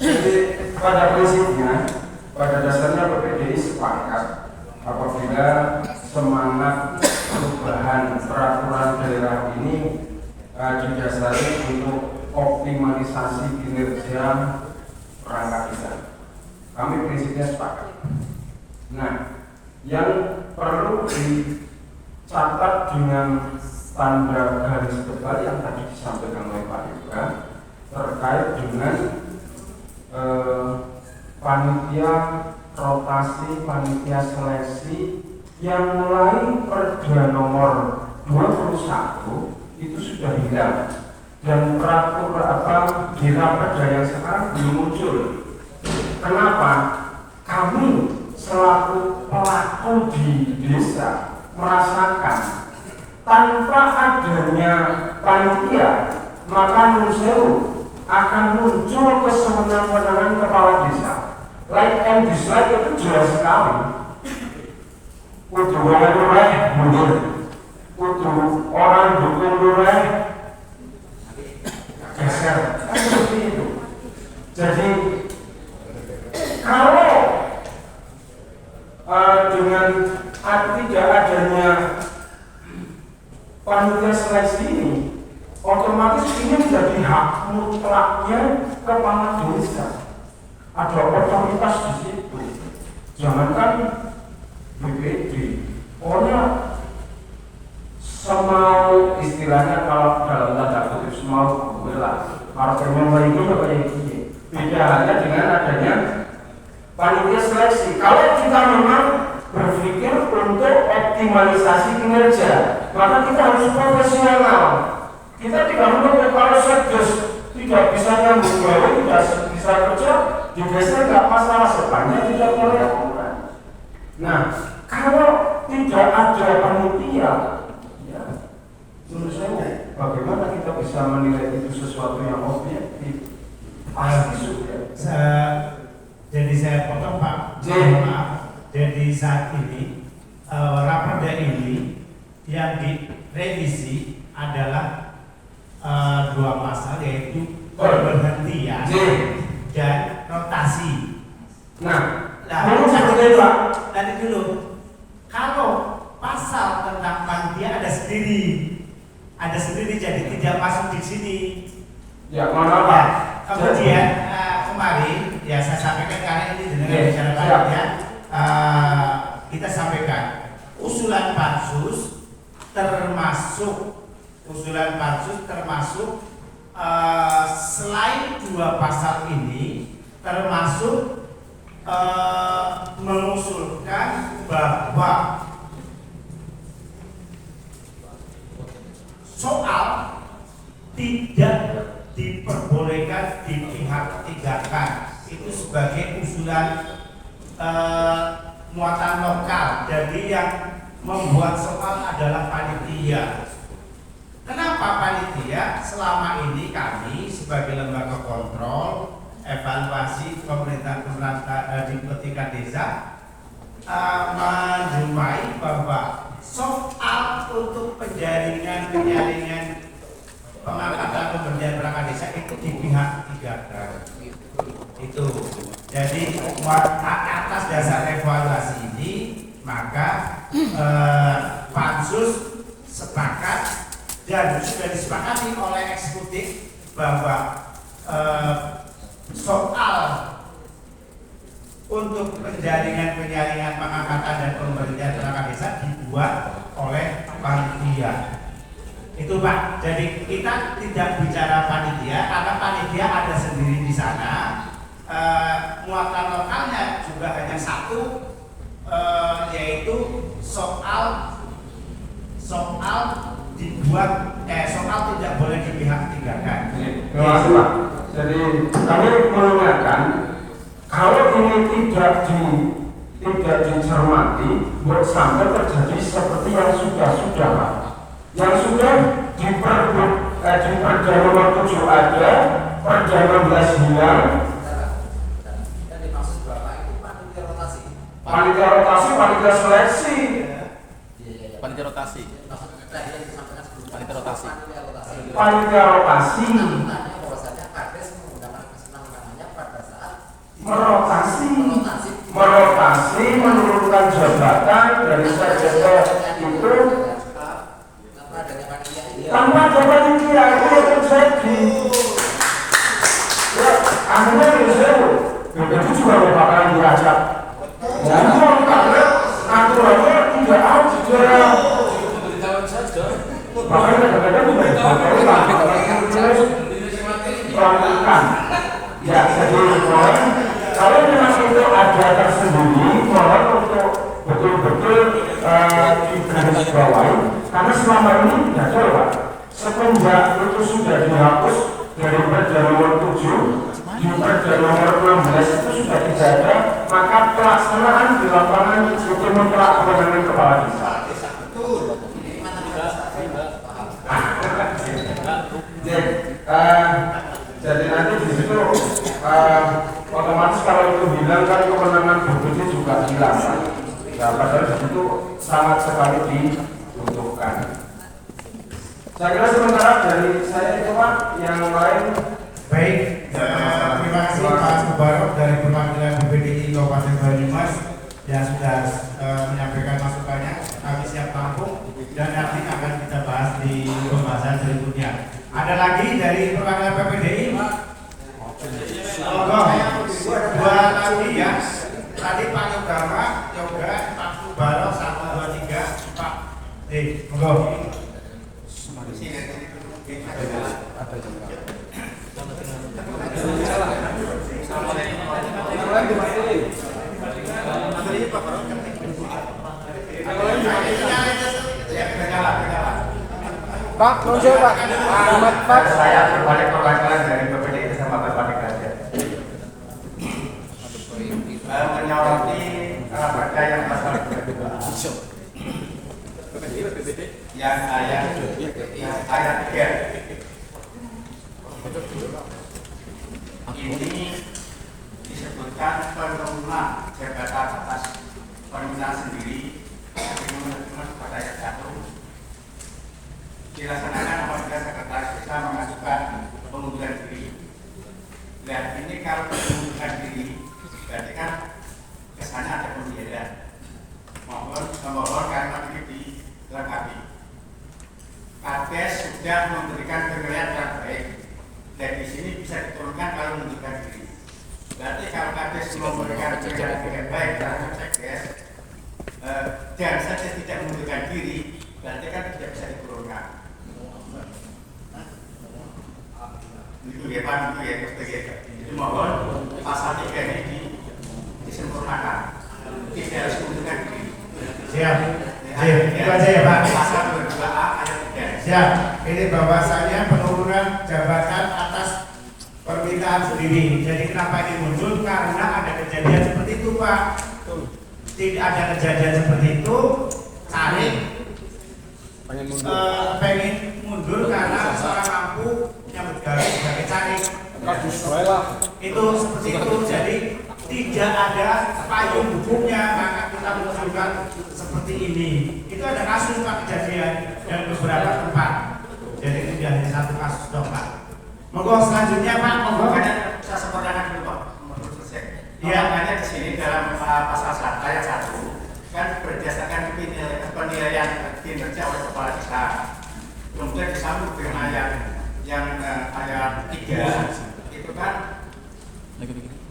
Jadi pada prinsipnya, pada dasarnya PPDI sepakat apabila semangat perubahan peraturan daerah ini didasari untuk optimalisasi kinerja perangkat desa. Kami prinsipnya sepakat. Nah, yang perlu dicatat dengan tanda garis tebal yang tadi disampaikan oleh Pak Yoga terkait dengan panitia rotasi, panitia seleksi yang mulai Perda nomor 21 itu sudah hilang dan peraturan di Perda yang sekarang belum muncul. Kenapa? Kami selaku pelaku di desa merasakan tanpa adanya panitia maka akan muncul kesewenang-wenangan kepala desa. Like and dislike itu jelas sekali. Untuk orang lurah mundur, untuk orang dukung lurah geser, seperti itu. Jadi kalau dengan tidak adanya panitia seleksi ini, otomatis ini menjadi hak mutlaknya kepala desa. Ada otoritas di situ. Jangankan BPD, pokoknya semau istilahnya kalau dalam tanda kutip semau gue lah. Kalau pengen itu ya kayak gini. Beda halnya dengan adanya panitia seleksi. Kalau kita memang berpikir untuk optimalisasi kinerja, maka kita harus profesional. Kita tidak mungkin kalau Setdes tidak bisa nyambung gawe, tidak bisa kerja, di desa nggak masalah sepanjang tidak boleh lakukan. Nah, kalau tidak ada panitia, ya, menurut saya bagaimana kita bisa menilai itu sesuatu yang objektif? Pasti sudah. Jadi saya potong Pak. Maaf. Jadi saat ini Raperda ini yang direvisi adalah dua pasal, yaitu pemberhentian dan rotasi. Nah, nanti dulu. Kalau pasal tentang panitia ada sendiri, jadi tidak masuk di sini. Ya, mana Pak? Kemudian kemarin ya saya sampaikan karena ini dengan bicara panitia, kita sampaikan usulan pansus termasuk selain dua pasal ini termasuk mengusulkan bahwa soal tidak diperbolehkan dipihak-tigakan itu sebagai usulan muatan lokal. Jadi yang membuat soal adalah panitia. Kenapa panitia? Selama ini kami sebagai lembaga kontrol evaluasi pemerintahan di tingkat desa menjumpai bahwa soal untuk penjaringan pengangkatan pemberdayaan perangkat desa itu di pihak tiga itu. Jadi atas dasar evaluasi ini maka pansus sepakat dan sudah disepakati oleh eksekutif bahwa soal untuk penjaringan pengangkatan dan pemberhentian perangkat desa dibuat oleh panitia. Itu Pak. Jadi kita tidak bicara panitia karena panitia ada sendiri di sana. Muatan lokalnya juga hanya satu, yaitu soal tidak boleh dipihak ketigakan. Terima kasih Pak. Jadi kami mengingatkan kalau ini tidak dicermati, sampai terjadi seperti yang sudah Pak. Yang sudah di Perda nomor 7 ada, Perda 16 hilang. Tadi maksud Bapak itu panitia rotasi. Panitia rotasi, panitia seleksi. Panitia rotasi. Panitia rotasi. Panitia rotasi. Merotasi menurunkan jabatan dari sekjen itu tanpa ada panitia itu yang terjadi. Ya, akhirnya itu juga merupakan dirajak. Jadi karena aturannya tidak ada. Makanya kadang-kadang juga ya, jadi kalau memang itu ada tersendiri, mohon untuk betul-betul digarisbawahi, karena selama ini tidak ada Pak. Semenjak itu sudah dihapus dari Perda nomor 7, di Perda nomor 16 itu sudah tidak ada, maka pelaksanaan di lapangan itu mutlak kewenangan kepala desa. Jadi nanti di situ otomatis kalau itu hilang kan kewenangan berikutnya juga hilang. Nah, padahal di situ sangat sekali dibutuhkan. Saya kira sementara dari saya itu Pak, yang lain. Baik, terima kasih Pak Mubarok dari perwakilan BPDI Kabupaten Banyumas yang sudah menyampaikan masukannya. Kami siap tampung dan nanti akan kita bahas di pembahasan berikutnya. Ada lagi dari perwakilan PPDI? Dua lagi ya. Tadi Pak Yogama, Pak Mubarok 1, 2, 3, Pak. Monggo. Pak, muncul Pak. Ahmad Pak. Saya berbalik perwakilan dari BPDI bersama Bapak Dekade. Menyoroti raperda yang pasal 22 yang ayat 3 ini disebutkan penurunan jabatan atas permintaan sendiri pada ayat 1 dilaksanakan apabila sekretaris desa mengajukan pengunduran diri. Nah ini kalau pengunduran diri berarti kan kesannya ada pembiayaan. Mohon kalimat ini dilengkapi. Kades sudah memberikan penilaian yang baik. Dan di sini bisa diturunkan kalau mengundurkan diri. Berarti kalau Kades memberikan penilaian yang baik terhadap Kades dan saja tidak mengundurkan diri, berarti kan tidak bisa diturunkan. Itu ya Pak, itu ya jadi mohon pasal 3 ini disempurnakan, tidak harus mengundurkan diri. Siap. Itu aja ya Pak. Pasal 22A ayat 3. Siap. Ini bahwasannya penurunan jabatan atas permintaan sendiri. Jadi kenapa ini muncul? Karena ada kejadian seperti itu Pak. Tidak ada kejadian seperti itu, cari pengen mundur karena seorang mampu menyambut gawe sebagai cari. Itu seperti itu. Jadi tidak ada payung hukumnya, maka kita menunjukkan seperti ini. Itu ada kasus Pak kejadian dan beberapa tempat. Jadi tidak hanya satu kasus dong Pak. Monggo selanjutnya Pak, monggo Makanya saya sempurnakan dulu Pak. Iya. Makanya di sini dalam pasal 1 ayat 1 kan berdasarkan penilaian kinerja oleh kepala desa. Kemudian disambung dengan ayat yang ayat 3 itu kan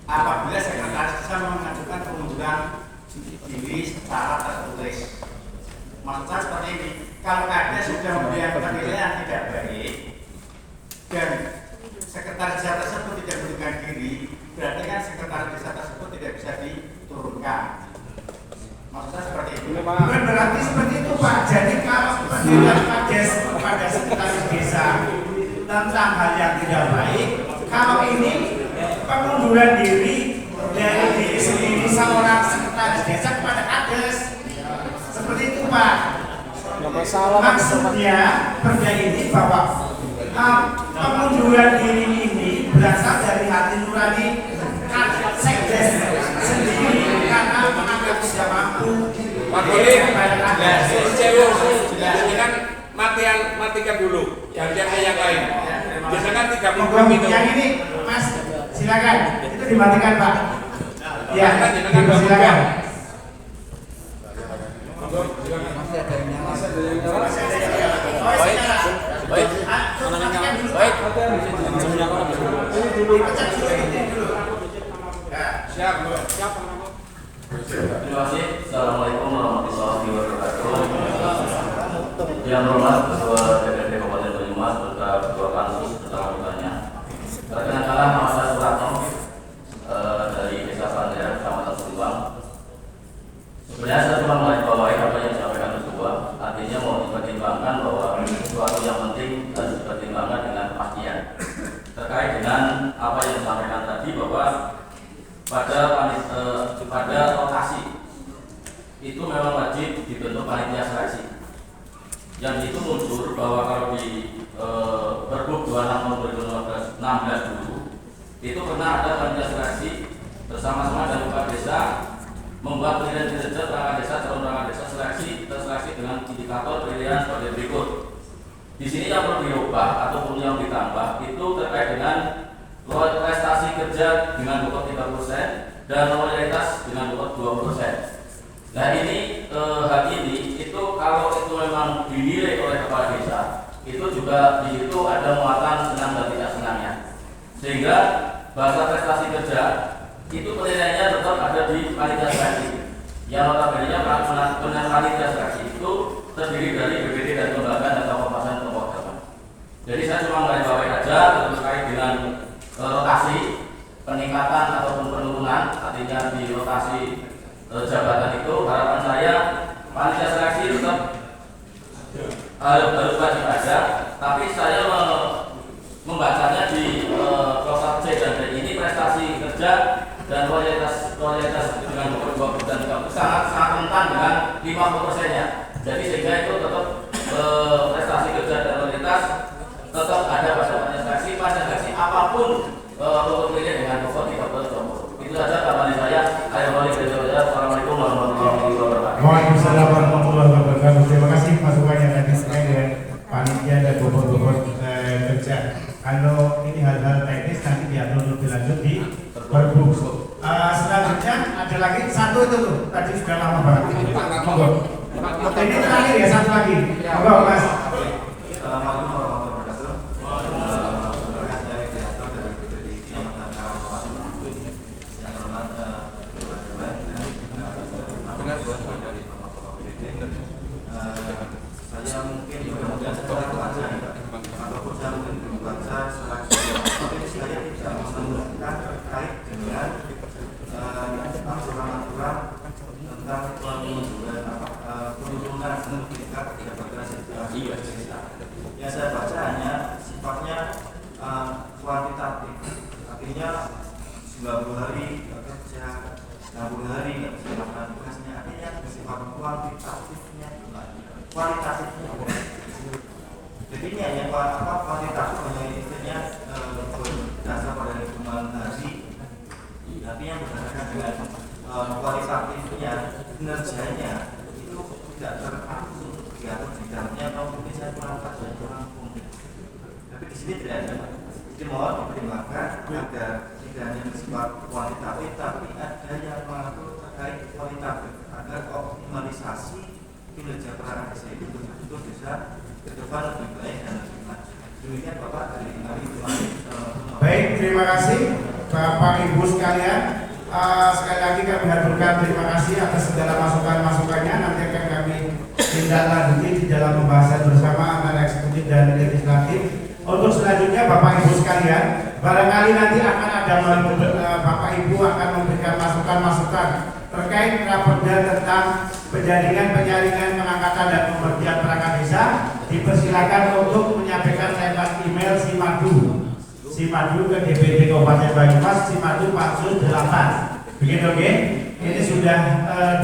apabila sekretaris desa mengajukan diri secara tertulis. Maksud saya seperti ini, kalau Kades sudah memberikan penilaian tidak baik dan sekretaris desa tersebut tidak mengundurkan diri, berarti kan sekretaris desa tersebut tidak bisa diturunkan. Maksud saya seperti itu. Bukan berarti seperti itu Pak. Jadi kalau penilaian Kades kepada sekretaris desa tentang hal yang tidak baik, kalau ini pengunduran diri dari diri sendiri seorang sekretaris desa kepada Kades, seperti itu Pak. Maksudnya perda ini bahwa pengunduran diri ini berasal dari hati nurani Sekdes sendiri karena menganggap tidak mampu. Pak Doli, ini kan matikan dulu, yang lain. Biasanya kan 3 minggu itu. Yang ini Mas, silakan. Itu dimatikan Pak. Ya, silakan. Siap. Terima kasih. Assalamualaikum warahmatullahi wabarakatuh. Yang hormat Ketua DPRD Kabupaten Banyumas beserta Ketua Pansus bersama ditanya. Perkenalkan nama saya Suratno dari Desa Panderan, Kecamatan Subang. Sebenarnya saya cuma menggarisbawahi apa yang disampaikan Ketua. Artinya mau dipertimbangkan bahwa sesuatu yang penting harus dipertimbangkan dengan kepastian. Terkait dengan apa yang disampaikan tadi bahwa pada lokasi itu memang wajib dibentuk panitia seleksi. Yang itu muncul bahwa kalau di Pergub 26 tahun 2016 dulu itu pernah ada panitia seleksi bersama-sama dengan Kepala Desa membuat penilaian kinerja perangkat desa, calon perangkat desa terseleksi dengan indikator penilaian sebagai berikut. Di sini yang perlu diubah ataupun yang ditambah itu terkait dengan prestasi kerja dengan bobot 3% dan loyalitas dengan bobot 20%. Nah ini hal ini itu kalau itu memang dinilai oleh kepala desa itu juga di situ ada muatan senang dan tidak senangnya, sehingga bahasa prestasi kerja itu penilaiannya tetap ada di panitia seleksi. Yang notabene panitia seleksi itu terdiri dari BPD dan lembaga dan kabupaten pemrograman. Jadi saya cuma menggarisbawahi aja terkait dengan rotasi, peningkatan ataupun penurunan, artinya di rotasi jabatan itu harapan saya panitia seleksi tetap harus wajib ada, tapi saya membacanya di klausul C dan D ini prestasi kerja dan loyalitas dengan 20% sangat rentan dengan 50%-nya. Jadi sehingga itu tetap prestasi kerja dan loyalitas tetap ada pada panitia seleksi apapun untuk pilihan dengan pokok 30%. Itu saja tambahan saya. Assalamualaikum warahmatullahi wabarakatuh. Waalaikumsalam warahmatullahi wabarakatuh. Terima kasih masukannya tadi terkait dengan panitia dan bobot kerja. Kalau ini hal-hal teknis nanti diatur lebih lanjut di Pergub. Selanjutnya ada lagi satu itu tuh tadi sudah lama banget. Monggo. Ini terakhir ya, satu lagi. Monggo Mas. Assalamualaikum warahmatullahi wabarakatuh. Saya mungkin mudah-mudahan ataupun saya mungkin membaca tapi saya tidak menemukan terkait dengan aturan-aturan tentang penurunan tingkat jabatan sekretaris. Yang saya baca hanya sifatnya kuantitatif, artinya 90 hari kerja, 60 hari nggak bisa melakukan tugasnya, artinya bersifat kuantitatifnya, kualitatifnya. Jadi ini hanya kuantitatif, hanya istilahnya berdasar pada hitungan hari, tapi yang berdasarkan dengan kualitatifnya, kinerjanya itu tidak teratur diatur di dalamnya, atau mungkin saya kurang pas dan kurang komplit. Tapi di sini tidak ada. Jadi mohon dipertimbangkan agar tidak hanya bersifat kuantitatif, tapi ada yang mengatur terkait kualitatif agar optimalisasi kinerja perangkat desa itu betul-betul bisa ke depan lebih baik dan lebih maju. Demikian Bapak dari kami. Baik, terima kasih Bapak Ibu sekalian. sekali lagi kami haturkan terima kasih atas segala masukan-masukannya. Nanti akan kami tindak lanjuti di dalam pembahasan bersama antara eksekutif dan legislatif. Untuk selanjutnya Bapak Ibu sekalian, barangkali nanti akan ada Bapak Ibu akan memberikan masukan-masukan terkait raperda tentang penjaringan, pengangkatan dan pemberhentian perangkat desa. Dipersilakan untuk menyampaikan lewat email Simadu ke DPD Kabupaten Banyumas, Simadu Pansus 8. Begitu, oke? Ini sudah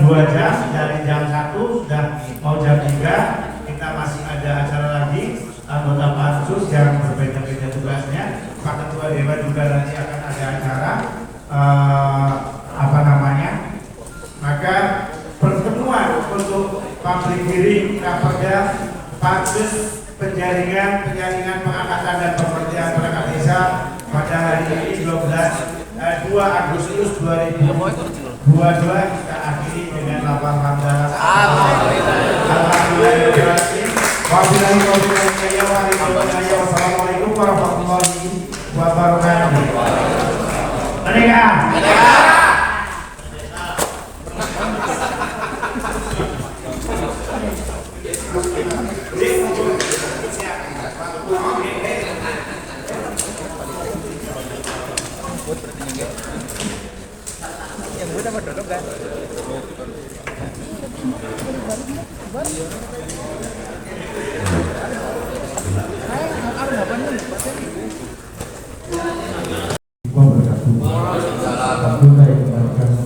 2 jam, dari jam 1 sudah mau jam 3. Kita masih ada acara lagi. Anggota pansus yang berbeda-beda tugasnya, Pak Ketua Dewan juga nanti akan ada acara maka pertemuan untuk public hearing raperda pansus penjaringan pengangkatan dan pemberhentian perangkat desa pada hari ini 2 Agustus 2022 kita akhiri dengan lapang hamdalah. Wassalamualaikum warahmatullahi wabarakatuh. Merdeka! Yang gue dapat duduk kan? Alhamdulillah.